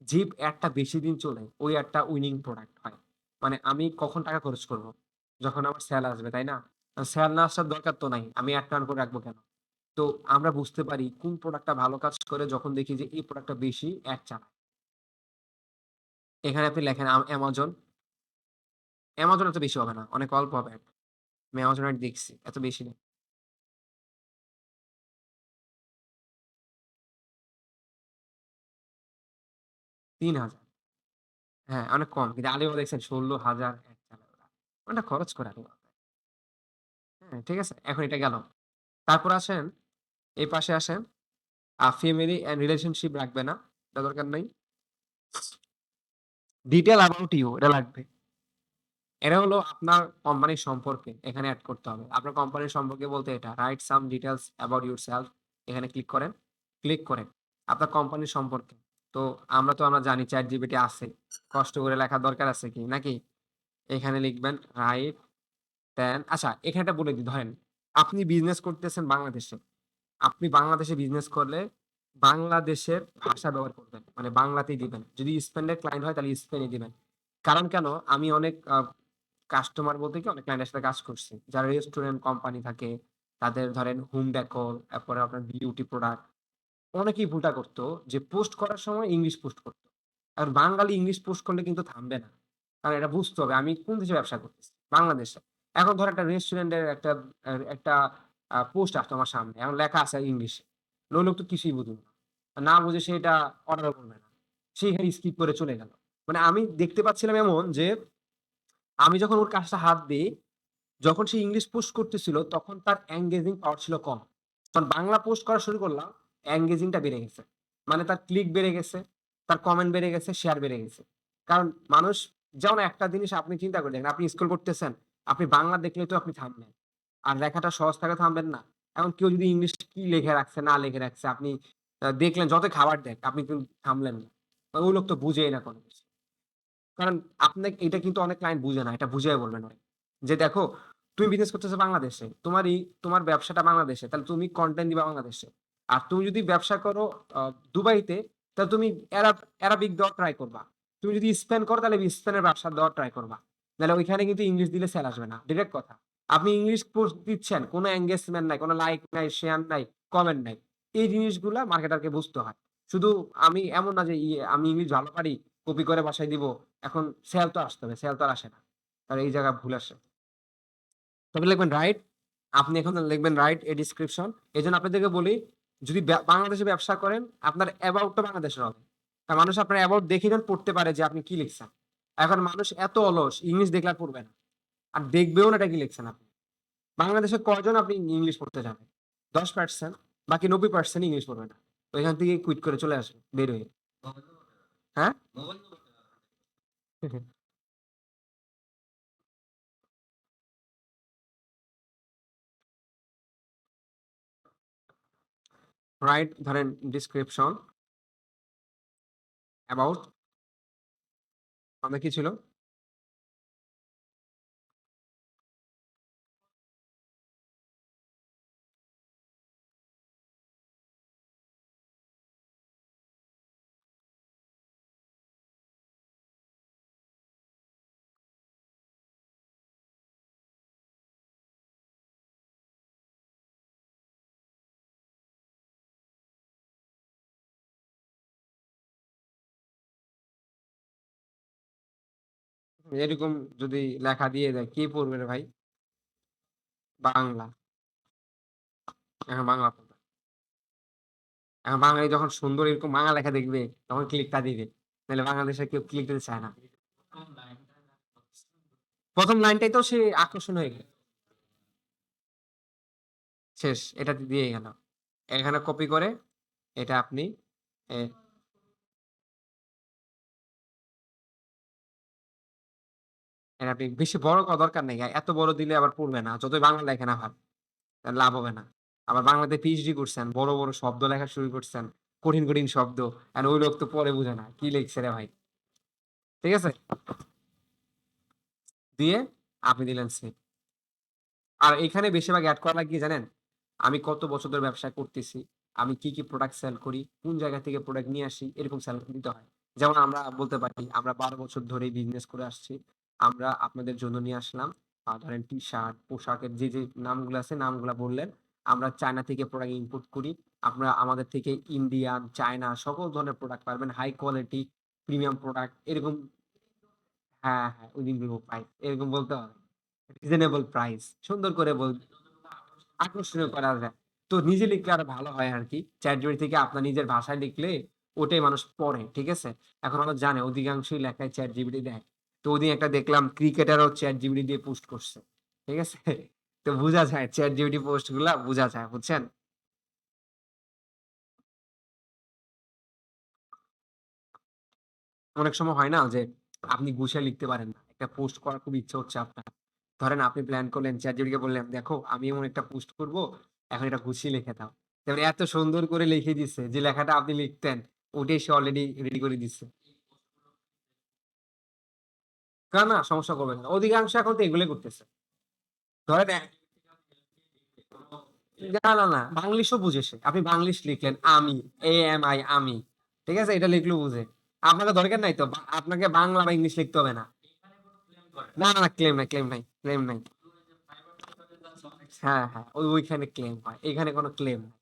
যে এডটা বেশি দিন চলে ওই এডটা উইনিং প্রোডাক্ট হয়। মানে আমি কখন টাকা খরচ করব? যখন আমার সেল আসবে, তাই না? সেল না আসার দরকার তো নাই। আমি এড রান করে রাখবো কেন? তো আমরা বুঝতে পারি কোন প্রোডাক্টটা ভালো কাজ করে যখন দেখি যে এই প্রোডাক্টটা বেশি অ্যাড চালায়। এখানে আপনি লেখেন Amazon। Amazon এত বেশি হবে না। অনেক অল্প হবে অ্যাড। আমি Amazon এড দেখছি। এত বেশি না। ৩,০০০। হ্যাঁ, অনেক কম। কিন্তু Alibaba দেখছেন ১৬,০০০ অ্যাড চালায় ওরা। অনেকটা খরচ করে Alibaba। হ্যাঁ, ঠিক আছে? এখন এটা গেল। তারপর আসেন, এই পাশে আসেন। ফ্যামিলি অ্যান্ড রিলেশনশিপ রাখবে না। এটা দরকার নাই। ডিটেইল অ্যাবাউট ইউ এটা লাগবে। এটা হলো আপনার কোম্পানির সম্পর্কে এখানে এড করতে হবে। আপনার কোম্পানির সম্পর্কে বলতে এটা write some details about yourself এখানে ক্লিক করেন। ক্লিক করে আপনার কোম্পানির সম্পর্কে। তো আমরা জানি ChatGPT আছে। কষ্ট করে লেখার দরকার আছে কি? নাকি? এখানে লিখবেন রাইট দেন আচ্ছা এখানে একটা বলে দিই ধরেন আপনি বিজনেস করতেছেন বাংলাদেশে। আপনি বাংলাদেশে বিজনেস করলে বাংলাদেশের ভাষা ব্যবহার করবেন। মানে বাংলাতেই দিবেন। যদি স্পেনের ক্লায়েন্ট হয় তাহলে স্পেনে দিবেন। কারণ কেন? আমি অনেক কাস্টমার বলতে কি অনেক ক্লায়েন্টের সাথে কাজ করছি। যারা রেস্টুরেন্ট কোম্পানি থাকে, তাদের ধরেন হোম ডেকোর, তারপরে আপনার বিউটি প্রোডাক্ট অনেকেই ভুলটা করত যে পোস্ট করার সময় ইংলিশ পোস্ট করত। আর বাঙালি ইংলিশ পোস্ট করলে কিন্তু থামবে না। কারণ এটা বুঝতে হবে আমি কোন দেশে ব্যবসা করতেছি। বাংলাদেশে। এখন ধরেন একটা রেস্টুরেন্টের একটা পোস্ট আসলো আমার সামনে। এখন লেখা আছে ইংলিশে। ওই লোক তো কিছুই বুঝবে না। না বুঝে সে এটা অর্ডারও করবে না। সে এখানে স্কিপ করে চলে গেল। মানে আমি দেখতে পাচ্ছিলাম এমন যে আমি যখন ওর কাজটা হাত দেই, যখন সে ইংলিশ পোস্ট করতেছিল তখন তার এনগেজিং পাওয়ার ছিল কম। যখন বাংলা পোস্ট করা শুরু করলাম, এনগেজিং টা বেড়ে গেছে। মানে তার ক্লিক বেড়ে গেছে, তার কমেন্ট বেড়ে গেছে, শেয়ার বেড়ে গেছে। কারণ মানুষ যেমন একটা জিনিস আপনি চিন্তা করে দেখেন, আপনি স্ক্রল করতেছেন, আপনি বাংলা দেখলেই তো আপনি থামবেন। আর লেখাটা সহজ থাকলে থামবেন না। এখন কেউ যদি ইংলিশ কি লিখে রাখছে, না লিখে রাখছে, আপনি দেখলেন যতই খাবার দেখ, আপনি কিন্তু থামলেন না। ওই লোক তো বুঝেই না কোনো কিছু। কারণ এটা কিন্তু অনেক ক্লায়েন্ট বুঝে না। এটা বুঝাইয়া বলবেন ভাই। যে দেখো, তুমি বিজনেস করতেছো বাংলাদেশে। তোমার ব্যবসাটা বাংলাদেশে। তাহলে তুমি কনটেন্ট দিবা বাংলাদেশে। আর তুমি যদি ব্যবসা করো আ দুবাইতে, তাহলে তুমি অ্যারাবিক দেওয়ার ট্রাই করবা। তুমি যদি স্পেন করো তাহলে স্পেনের ব্যবসা দেওয়ার ট্রাই করবা। নাহলে ওইখানে কিন্তু ইংলিশ দিলে সেল আসবে না। ডিরেক্ট কথা। আপনি ইংলিশ পোস্ট দিচ্ছেন, কোন এনগেজমেন্ট নাই, কোন লাইক নাই, শেয়ার নাই, কমেন্ট নাই। এই জিনিসগুলা মার্কেটারকে বুঝতে হয়। শুধু আমি এমন না যে আমি ইংলিশ ভালো পারি, কপি করে বাসায় দিব। এখন সেল তো আসতে হবে। সেল তো আর আসে না। আর এই জায়গায় ভুল আসে। তবে লিখবেন রাইট। আপনি এখন লিখবেন রাইট এ ডেসক্রিপশন। এজন্য আপনাদেরকে বলি যদি বাংলাদেশে ব্যবসা করেন আপনার অ্যাবাউট টা বাংলাদেশের হবে। কারণ মানুষ আপনার অ্যাবাউট দেখে যখন পড়তে পারে যে আপনি কি লিখছেন। এখন মানুষ এত অলস ইংলিশ দেখলে আর পড়বে না। আর দেখবেও না এটা কি লিখছেন আপনি। বাংলাদেশে কয়জন আপনি ইংলিশ পড়তে যাবে? 10% বাকি 90% ইংলিশ পড়বে না। তো এখান থেকে কুইট করে চলে আসবে বের হয়ে। হ্যাঁ? রাইট ধরেন ডেসক্রিপশন অ্যাবাউট আমাদের কি ছিল? এরকম যদি লেখা দিয়ে দেয় কে পড়বে রে ভাই? বাংলা। এখন বাংলা পড়বে। এখন বাঙালি যখন সুন্দর এরকম বাংলা লেখা দেখবে তখন ক্লিকটা দিবে। নাহলে বাংলাদেশে কেউ ক্লিক দিতে চায় না। ১ম লাইনটাই তো সে আকর্ষণ হয়ে গেল। শেষ। এটা দিয়ে গেল। এখানে কপি করে এটা আপনি এ এটা আপনি বেশি বড় করা দরকার নেই। এত বড় দিলে আবার পড়বে না। যতই বাংলা লেখেন আবার। লাভ হবে না। আবার বাংলাতে পিএইচডি করছেন। বড়, বড় শব্দ লেখা শুরু করছেন। কঠিন, কঠিন শব্দ। আর ওই লোক তো পড়ে বুঝে না। কি লিখছে রে ভাই? ঠিক আছে? দিয়ে আপনি দিলেন সেভ। আর এখানে বেশিরভাগ এড করা লাগে কি জানেন? আমি কত বছর ধরে ব্যবসা করতেছি। আমি কি, কি প্রোডাক্ট সেল করি, কোন জায়গা থেকে প্রোডাক্ট নিয়ে আসি, এরকম সেল দিতে হয়। যেমন আমরা বলতে পারি, আমরা ১২ বছর ধরে বিজনেস করে আসছি। আমরা আপনাদের জন্য নিয়ে আসলাম ধরেন টি-শার্ট, পোশাকের যে নামগুলো আছে, নামগুলা বললেন। আমরা চায়না থেকে প্রোডাক্ট ইম্পোর্ট করি। আপনারা আমাদের থেকে ইন্ডিয়ান, চায়না সকল ধরনের প্রোডাক্ট পাবেন। হাই কোয়ালিটি, প্রিমিয়াম প্রোডাক্ট এরকম হ্যাঁ, হ্যাঁ, রিজনেবল প্রাইস এরকম বলতে হবে। রিজনেবল প্রাইস সুন্দর করে আকর্ষণীয় করা যায়। তো নিজে লিখলে আরো ভালো হয় আরকি। ChatGPT থেকে আপনার নিজের ভাষায় লিখলে ওটাই মানুষ পড়ে। ঠিক আছে? এখন মানুষ জানে অধিকাংশই লেখায় ChatGPT দেয়। তো ওদিন একটা দেখলাম ক্রিকেটারও ChatGPT দিয়ে পোস্ট করছে। ঠিক আছে? তো বুঝা যায় ChatGPT পোস্ট গুলা বুঝা যায়। বুঝছেন? অনেক সময় হয় না যে আপনি গুছিয়ে লিখতে পারেন না। একটা পোস্ট করার খুব ইচ্ছে হচ্ছে আপনার। ধরেন আপনি প্ল্যান করলেন ChatGPT কে বললেন, "দেখো আমি এমন একটা পোস্ট করব, এখন এটা গুছিয়ে লিখে দাও।" তারপরে এত সুন্দর করে লিখে দিছে যে লেখাটা আপনি লিখতেন, ওটাই সে অলরেডি রেডি করে দিচ্ছে। না, সমস্যা করবে না। অধিকাংশ এখন তো এগুলোই করতেছে। ধরেন না। বাংলিশও বুঝে সে। আপনি বাংলিশ লিখলেন আমি, AMI আমি। ঠিক আছে? এটা লিখলেও বুঝে। আপনাকে দরকার নাই তো। আপনাকে বাংলা বা ইংলিশ লিখতে হবে না। না, ক্লেম নাই। হ্যাঁ, হ্যাঁ। ওইখানে ক্লেম হয়। এখানে কোনো ক্লেম নাই।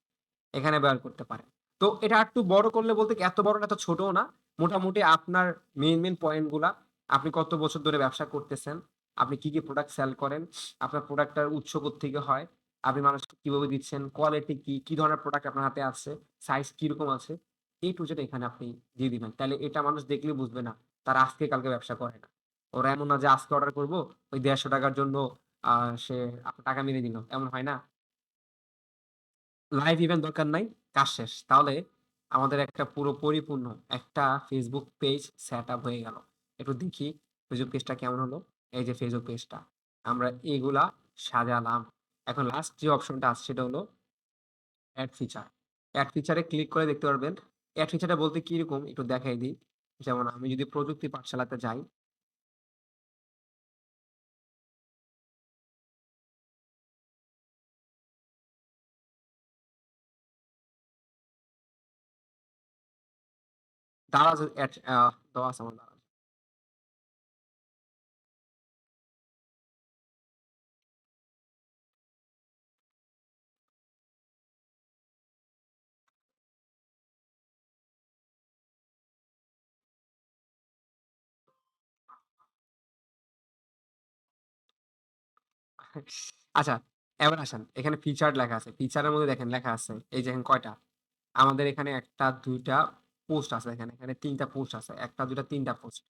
এখানে ব্যবহার করতে পারেন। তো এটা একটু বড় করলে বলতে কি এত বড় না এত ছোটও না। মোটামুটি আপনার মেইন পয়েন্ট গুলা, আপনি কত বছর ধরে ব্যবসা করতেছেন, আপনি কি, কি প্রোডাক্ট সেল করেন, আপনার প্রোডাক্টটার উৎস কোত্থেকে হয়, আপনি মানুষকে কিভাবে দিচ্ছেন, কোয়ালিটি কি, কি ধরনের প্রোডাক্ট আপনার হাতে আছে, সাইজ কিরকম আছে, A to Z এখানে আপনি দিয়ে দিবেন। তাইলে এটা মানুষ দেখলেই বুঝবে না। তারা আজকে কালকে ব্যবসা করে না। ওরা এমন না যে আজকে অর্ডার করব, ওই ৳১৫০ জন্য সে আপনার টাকা মেরে দিল। এমন হয় না? লাইভ ইভেন্ট দরকার নাই। কাজ শেষ। তাহলে আমাদের একটা পুরো পরিপূর্ণ একটা Facebook পেজ সেটআপ হয়ে গেল। একটু দেখি Facebook পেজটা কেমন হলো? এই যে Facebook পেজটা। আমরা এগুলা সাজালাম। এখন লাস্ট যে অপশনটা আছে সেটা হলো এড ফিচার। এড ফিচারে ক্লিক করে দেখতে পারবেন। এড ফিচারটা বলতে কিরকম একটু দেখাই দিই। যেমন আমি যদি প্রযুক্তি পাঠশালাতে যাই, দারাজ এড দেওয়া আছে আমার দারাজ। আচ্ছা, এবার আসেন। এখানে ফিচার লেখা আছে। ফিচারের মধ্যে দেখেন লেখা আছে। এই যে এখানে কয়টা? আমাদের এখানে ১ টা ২ টা পোস্ট আছে এখানে। এখানে ৩ টা পোস্ট আছে। ১ টা ২ টা ৩ টা পোস্ট।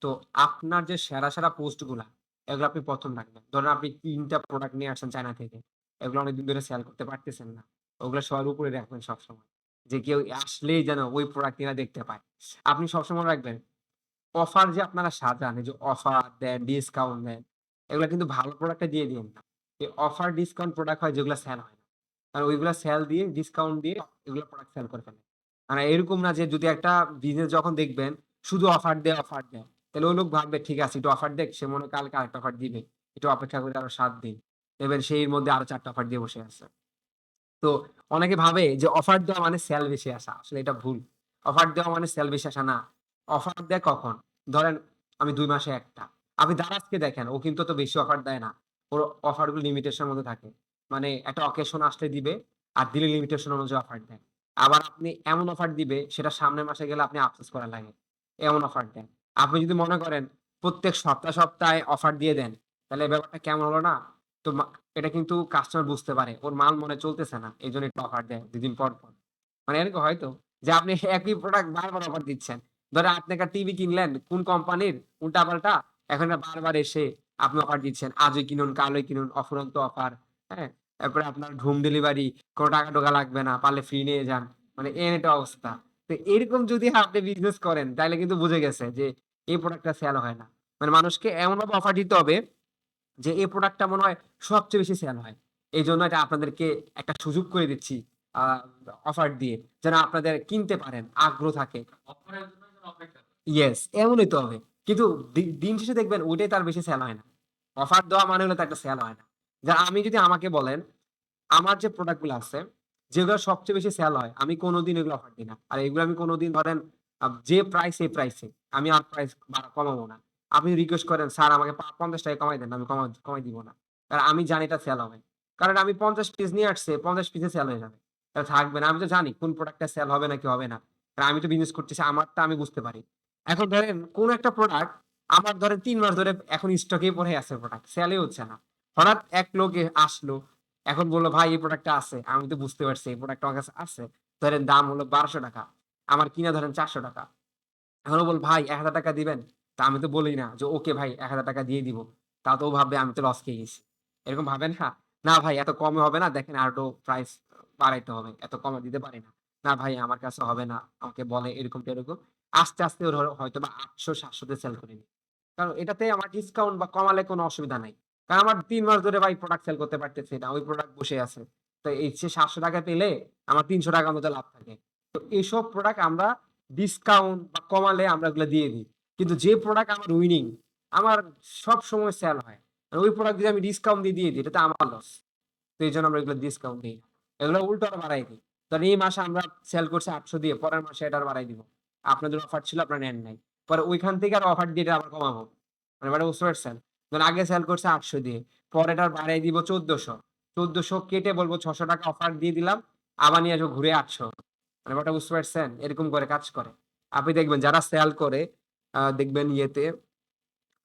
তো আপনার যে সেরা পোস্ট গুলা, এগুলো আপনি ১ম রাখবেন। ধরেন আপনি ৩ টা প্রোডাক্ট নিয়ে আসছেন চায়না থেকে। এগুলো অনেকদিন ধরে সেল করতে পারতেছেন না। ওগুলা সবার উপরে রাখবেন সবসময়। যে কেউ আসলেই যেন ওই প্রোডাক্ট গুলা দেখতে পায়। আপনি সবসময় রাখবেন অফার যে আপনারা সাজান, এই যে অফার দেন, ডিসকাউন্ট দেন, এগুলা কিন্তু ভালো প্রোডাক্টটা দিয়ে দিয়েন না। এই অফার ডিসকাউন্ট প্রোডাক্ট হয় যেগুলা সেল হয় না। আর ওইগুলা সেল দিয়ে ডিসকাউন্ট দিয়ে এগুলা প্রোডাক্ট সেল করে ফেলে। মানে এরকম না যে যদি একটা বিজনেস যখন দেখবেন শুধু অফার দেয়। তাহলে ওই লোক ভাববে ঠিক আছে একটু অফার দেক, সে মনে হয় কালকে আরেকটা অফার দিবে। একটু অপেক্ষা করে আরো ৭ দিন। দেখবেন সে এর মধ্যে আরো ৪ টা অফার দিয়ে বসে আছে। তো অনেকে ভাবে যে অফার দেওয়া মানে সেল বেশি আসা। আসলে এটা ভুল। অফার দেওয়া মানে সেল বেশি আসা না। অফার দেয় কখন? ধরেন আমি ২ মাসে ১ টা। আপনি দারাজকে দেখেন ও কিন্তু অত বেশি অফার দেয় না। ওর অফার গুলো লিমিটেশন এর মধ্যে থাকে। মানে একটা অকেশন আসলে দিবে আর দিলে লিমিটেশন অনুযায়ী অফার দেয়। আবার আপনি এমন অফার দিবে সেটা সামনের মাসে গেলে আপনি আফসোস করা লাগে। এমন অফার দেয়। আপনি যদি মনে করেন প্রত্যেক সপ্তাহে অফার দিয়ে দেন, তাহলে ব্যাপারটা কেমন হলো না? তো এটা কিন্তু কাস্টমার বুঝতে পারে ওর মাল মনে চলতেছে না। এইজন্য একটু অফার দেয় ২ দিন পর। মানে এরকম হয়তো যে আপনি একই প্রোডাক্ট বারবার অফার দিচ্ছেন। ধরেন আপনি একটা টিভি কিনলেন কোন কোম্পানির উল্টাপাল্টা, এখন বারবার এসে আপনি অফার দিচ্ছেন। আজই কিনুন, কালই কিনুন, অফুরন্ত অফার। হ্যাঁ? তারপরে আপনার হোম ডেলিভারি, কোন টাকা-টোকা লাগবে না। পারলে ফ্রি নিয়ে যান। মানে এর একটা অবস্থা। তো এরকম যদি আপনি বিজনেস করেন তাইলে কিন্তু বুঝে গেছে যে এই প্রোডাক্টটা সেল হয় না। মানে মানুষকে এমনভাবে অফার দিতে হবে যে এই প্রোডাক্টটা মনে হয় সবচেয়ে বেশি সেল হয়। এইজন্য এটা আপনাদেরকে একটা সুযোগ করে দিচ্ছি আ অফার দিয়ে। যেন আপনাদের কিনতে পারেন, আগ্রহ থাকে। ইয়েস, এমনই তো হবে। কিন্তু দিন শেষে দেখবেন ওইটাই তার বেশি সেল হয় না। অফার দেওয়া মানে হলো তো একটা সেল হয় না। যা আমি যদি আমাকে বলেন, আমার যে প্রোডাক্ট গুলো আছে, যেগুলো সবচেয়ে বেশি সেল হয়, আমি কোনদিন এগুলো অফার দিই না। আর এগুলো আমি কোনদিন ধরেন যে প্রাইস এই প্রাইসে। আমি আর প্রাইস কমাবো না। আপনি রিকোয়েস্ট করেন, "স্যার আমাকে ৳৫০ কমাই দেন।" আমি কমাই দিব না। কারণ আমি জানি এটা সেল হবে। কারণ আমি ৫০ পিস নিয়ে আসছি, ৫০ পিসে সেল হয়ে যাবে। এটা থাকবে না। আমি তো জানি কোন প্রোডাক্টটা সেল হবে নাকি হবে না। কারণ আমি তো বিজনেস করতেছি, আমারটা আমি বুঝতে পারি। এখন ধরেন কোন একটা প্রোডাক্ট আমার ধরেন ৩ মাস ধরে এখন স্টকেই পড়ে আছে প্রোডাক্ট, সেলই হচ্ছে না। হঠাৎ এক লোক আসলো, এখন বলল, "ভাই এই প্রোডাক্টটা আছে।" আমি তো বুঝতে পারছি এই প্রোডাক্টটা আমার কাছে আছে। ধরেন দাম হলো ৳১২০০। আমার কিনা ধরেন ৳৪০০। এখন ও বলল, "ভাই ৳১,০০০ দিবেন?" তা আমি তো বলি না যে, "ওকে ভাই ৳১,০০০ দিয়ে দিব।" তাও তো ও ভাববে আমি তো লস খেয়ে গেছি। এরকম ভাবে না? "না ভাই এত কমে হবে না। দেখেন আরেকটু প্রাইস বাড়াইতে হবে। এত কমে দিতে পারি না।" "না ভাই আমার কাছে হবে না।" আমাকে বলে এরকম। আস্তে ওর হয়তোবা ৮০০-৭০০ তে সেল করে নি। কারণ এটাতে আমার ডিসকাউন্ট বা কমালে কোনো অসুবিধা নাই। কারণ আমার ৩ মাস ধরে ভাই প্রোডাক্ট সেল করতে পারতেছি না। ওই প্রোডাক্ট বসে আছে। তো এই সে ৳৭০০ পেলে আমার ৳৩০০ মতো লাভ থাকে। তো এইসব প্রোডাক্ট আমরা ডিসকাউন্ট বা কমালে আমরা এগুলা দিয়ে দিই। কিন্তু যে প্রোডাক্ট আমার উইনিং, আমার সবসময় সেল হয়। আর ওই প্রোডাক্ট যদি আমি ডিসকাউন্ট দিয়ে দিই, এটা তো আমার লস। তো এইজন্য আমরা এগুলো ডিসকাউন্ট দেই না। এগুলো উল্টো আরো বাড়ায় দিই। ধরেন এই মাসে আমরা সেল করছি ৮০০ দিয়ে, পরের মাসে এটা আরো বাড়ায় দিব। আপনাদের অফার ছিল আপনারা নেন নাই। পরে ওইখান থেকে আর অফার দিয়ে এটা আবার কমাবো। মানে ব্যাপারটা বুঝতে পারছেন? ধরেন আগে সেল করছে ৮০০ দিয়ে, পরে এটা বাড়ায় দিব ১৪০০। ১৪০০ কেটে বলব ৳৬০০ অফার দিয়ে দিলাম। আবার নিয়ে আসবো ঘুরে ৮০০। মানে ব্যাপারটা বুঝতে পারছেন? এরকম করে কাজ করে। আপনি দেখবেন যারা সেল করে দেখবেন ইয়েতে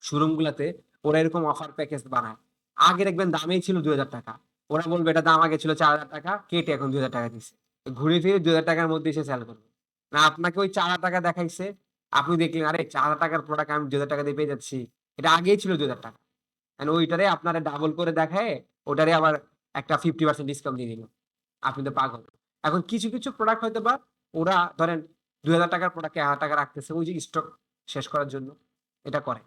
শোরুম গুলাতে ওরা এরকম অফার প্যাকেজ বানায়। আগে দেখবেন দামেই ছিল ৳২,০০০। ওরা বলবে এটার দাম আগে ছিল ৳৪,০০০ কেটে এখন ৳২,০০০ দিছে। ঘুরে ফিরে ৳২,০০০ র মধ্যে এসে সেল করবে। না আপনাকে ওই ৳৪,০০০ দেখাইছে, আপনি দেখলেন আরে ৳৪,০০০ র প্রোডাক্ট আমি ৳২,০০০ দিয়ে পেয়ে যাচ্ছি। এটা আগেই ছিল ৳২,০০০। এন্ড ওইটারে আপনারে ডাবল করে দেখায়ে ওটারে আবার একটা 50% ডিসকাউন্ট দিয়ে দিল। আপনি তো পাগল। এখন কিছু প্রোডাক্ট হয়তোবা ওরা ধরেন ৳২,০০০ র প্রোডাক্টকে ৳১,০০০ রাখতেছে ওই যে স্টক শেষ করার জন্য। এটা করে।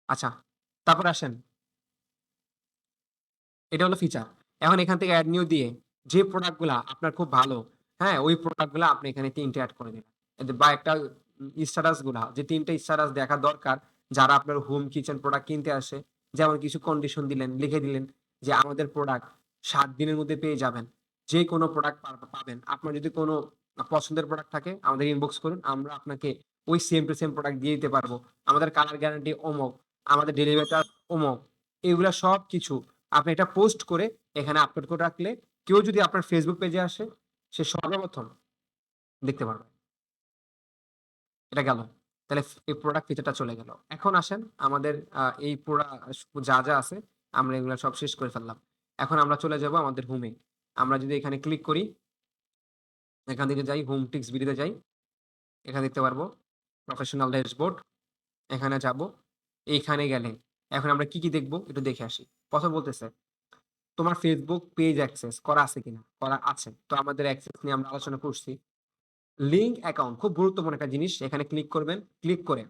আচ্ছা, তারপরে আসেন। এটা হলো ফিচার। এখন এখান থেকে এড নিউ দিয়ে যে প্রোডাক্ট গুলা আপনার খুব ভালো, হ্যাঁ? ওই প্রোডাক্ট গুলা আপনি এখানে ৩ টে এড করে দিবেন। বা একটা স্ট্যাটাস গুলা যে ৩ টা স্ট্যাটাস দেখা দরকার যারা আপনার হোম কিচেন প্রোডাক্ট কিনতে আসে। যেমন কিছু কন্ডিশন দিলেন, লিখে দিলেন যে আমাদের প্রোডাক্ট ৭ দিনের মধ্যে পেয়ে যাবেন। যেকোনো প্রোডাক্ট পাবেন। আপনার যদি কোনো পছন্দের প্রোডাক্ট থাকে আমাদের ইনবক্স করুন। আমরা আপনাকে ওই সেম টু সেম প্রোডাক্ট দিয়ে দিতে পারবো। আমাদের কালার গ্যারান্টি অমুক, আমাদের ডেলিভারি চার্জ অমুক। এগুলা সবকিছু আপনি এটা পোস্ট করে এখানে আপলোড করে রাখলে কেউ যদি আপনার Facebook পেজে আসে, সে সর্বপ্রথম দেখতে পারবে। এটা গেল। তাহলে এই প্রোডাক্ট ফিচারটা চলে গেল। এখন আসেন আমাদের এই যা আছে আমরা এগুলা সব শেষ করে ফেললাম। এখন আমরা চলে যাব আমাদের হোমে। আমরা যদি এখানে ক্লিক করি, এখান থেকে যাই হোম টিক্স ভিডিওতে যাই। এখানে দেখতে পারবো প্রফেশনাল ড্যাশবোর্ড। এখানে যাব। এইখানে গেলে এখন আমরা কি দেখব একটু দেখে আসি। ১ম বলতেছে তোমার Facebook পেজ অ্যাক্সেস করা আছে কিনা? করা আছে। তো আমাদের অ্যাক্সেস নিয়ে আমরা আলোচনা করছি। লিঙ্ক অ্যাকাউন্ট খুব গুরুত্বপূর্ণ একটা জিনিস। এখানে ক্লিক করবেন। ক্লিক করে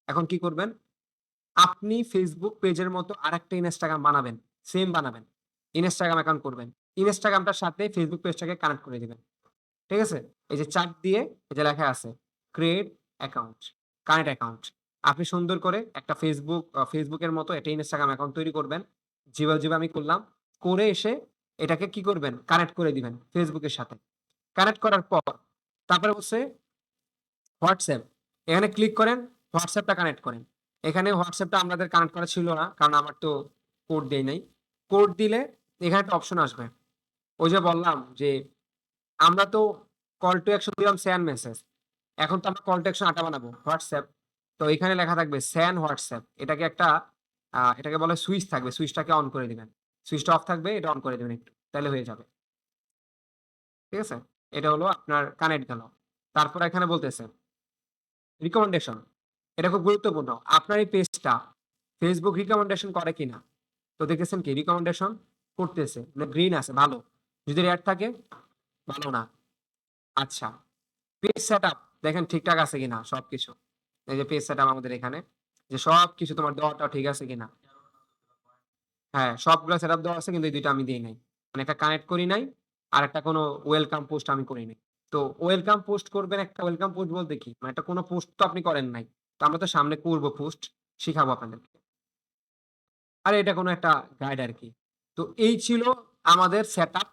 এখন কি করবেন? আপনি Facebook পেজের মতো আরেকটা Instagram বানাবেন। সেম বানাবেন। Instagram অ্যাকাউন্ট করবেন। Instagramটার সাথে Facebook পেজটাকে কানেক্ট করে দিবেন। ঠিক আছে? এই যে চার্ট দিয়ে এই যে লেখা আছে ক্রিয়েট অ্যাকাউন্ট, কানেক্ট অ্যাকাউন্ট। আপনি সুন্দর করে একটা Facebook এর মতো একটা Instagram অ্যাকাউন্ট তৈরি করবেন। যেভাবে আমি করলাম। করে এসে এটাকে কি করবেন? কানেক্ট করে দিবেন Facebook এর সাথে। কানেক্ট করার পর তারপরে হচ্ছে WhatsApp। এখানে ক্লিক করেন, WhatsApp টা কানেক্ট করেন। এখানে WhatsApp টা আমাদের কানেক্ট করা ছিল না। কারণ আমার তো কোড দেই নাই। কোড দিলে এখানে একটা অপশন আসবে। ওই যে বললাম যে আমরা তো কল টু অ্যাকশন দিলাম সেন্ড মেসেজ। এখন তো আমরা কল টু অ্যাকশন ৮ টা বানাবো। হোয়াটসঅ্যাপ। তো এখানে লেখা থাকবে সেন্ড হোয়াটসঅ্যাপ। এটাকে একটা এটাকে বলে সুইচ থাকবে। সুইচটাকে অন করে দিবেন। সুইচটা অফ থাকবে, এটা অন করে দিবেন একটু। তাইলে হয়ে যাবে। ঠিক আছে? এটা হলো আপনার কানেক্ট গেল। তারপর এখানে বলতেছে রিকমেন্ডেশন। এটা খুব গুরুত্বপূর্ণ। আপনার এই পেজটা Facebook রিকমেন্ডেশন করে কিনা? তো দেখতেছেন কি রিকমেন্ডেশন করতেছে। মানে গ্রিন আছে ভালো। যদি রেড থাকে ভালো না। আচ্ছা। পেজ সেটআপ দেখেন ঠিকঠাক আছে কিনা সবকিছু। এই যে পেজ সেটআপ আমাদের এখানে যে সবকিছু তোমার দেওয়াটা ঠিক আছে কিনা। হ্যাঁ, সবগুলা সেটআপ দেওয়া আছে কিন্তু এই ২ টা আমি দেই নাই। মানে একটা কানেক্ট করি নাই। আরেকটা কোনো ওয়েলকাম পোস্ট আমি করি নাই। তো ওয়েলকাম পোস্ট করবেন একটা ওয়েলকাম পোস্ট বলতে কি? মানে একটা কোনো পোস্ট তো আপনি করেন নাই। তো আমরা তো সামনে করব পোস্ট, শিখাবো আপনাদেরকে। আর এটা কোনো একটা গাইড আরকি। তো এই ছিল আমাদের সেটআপ।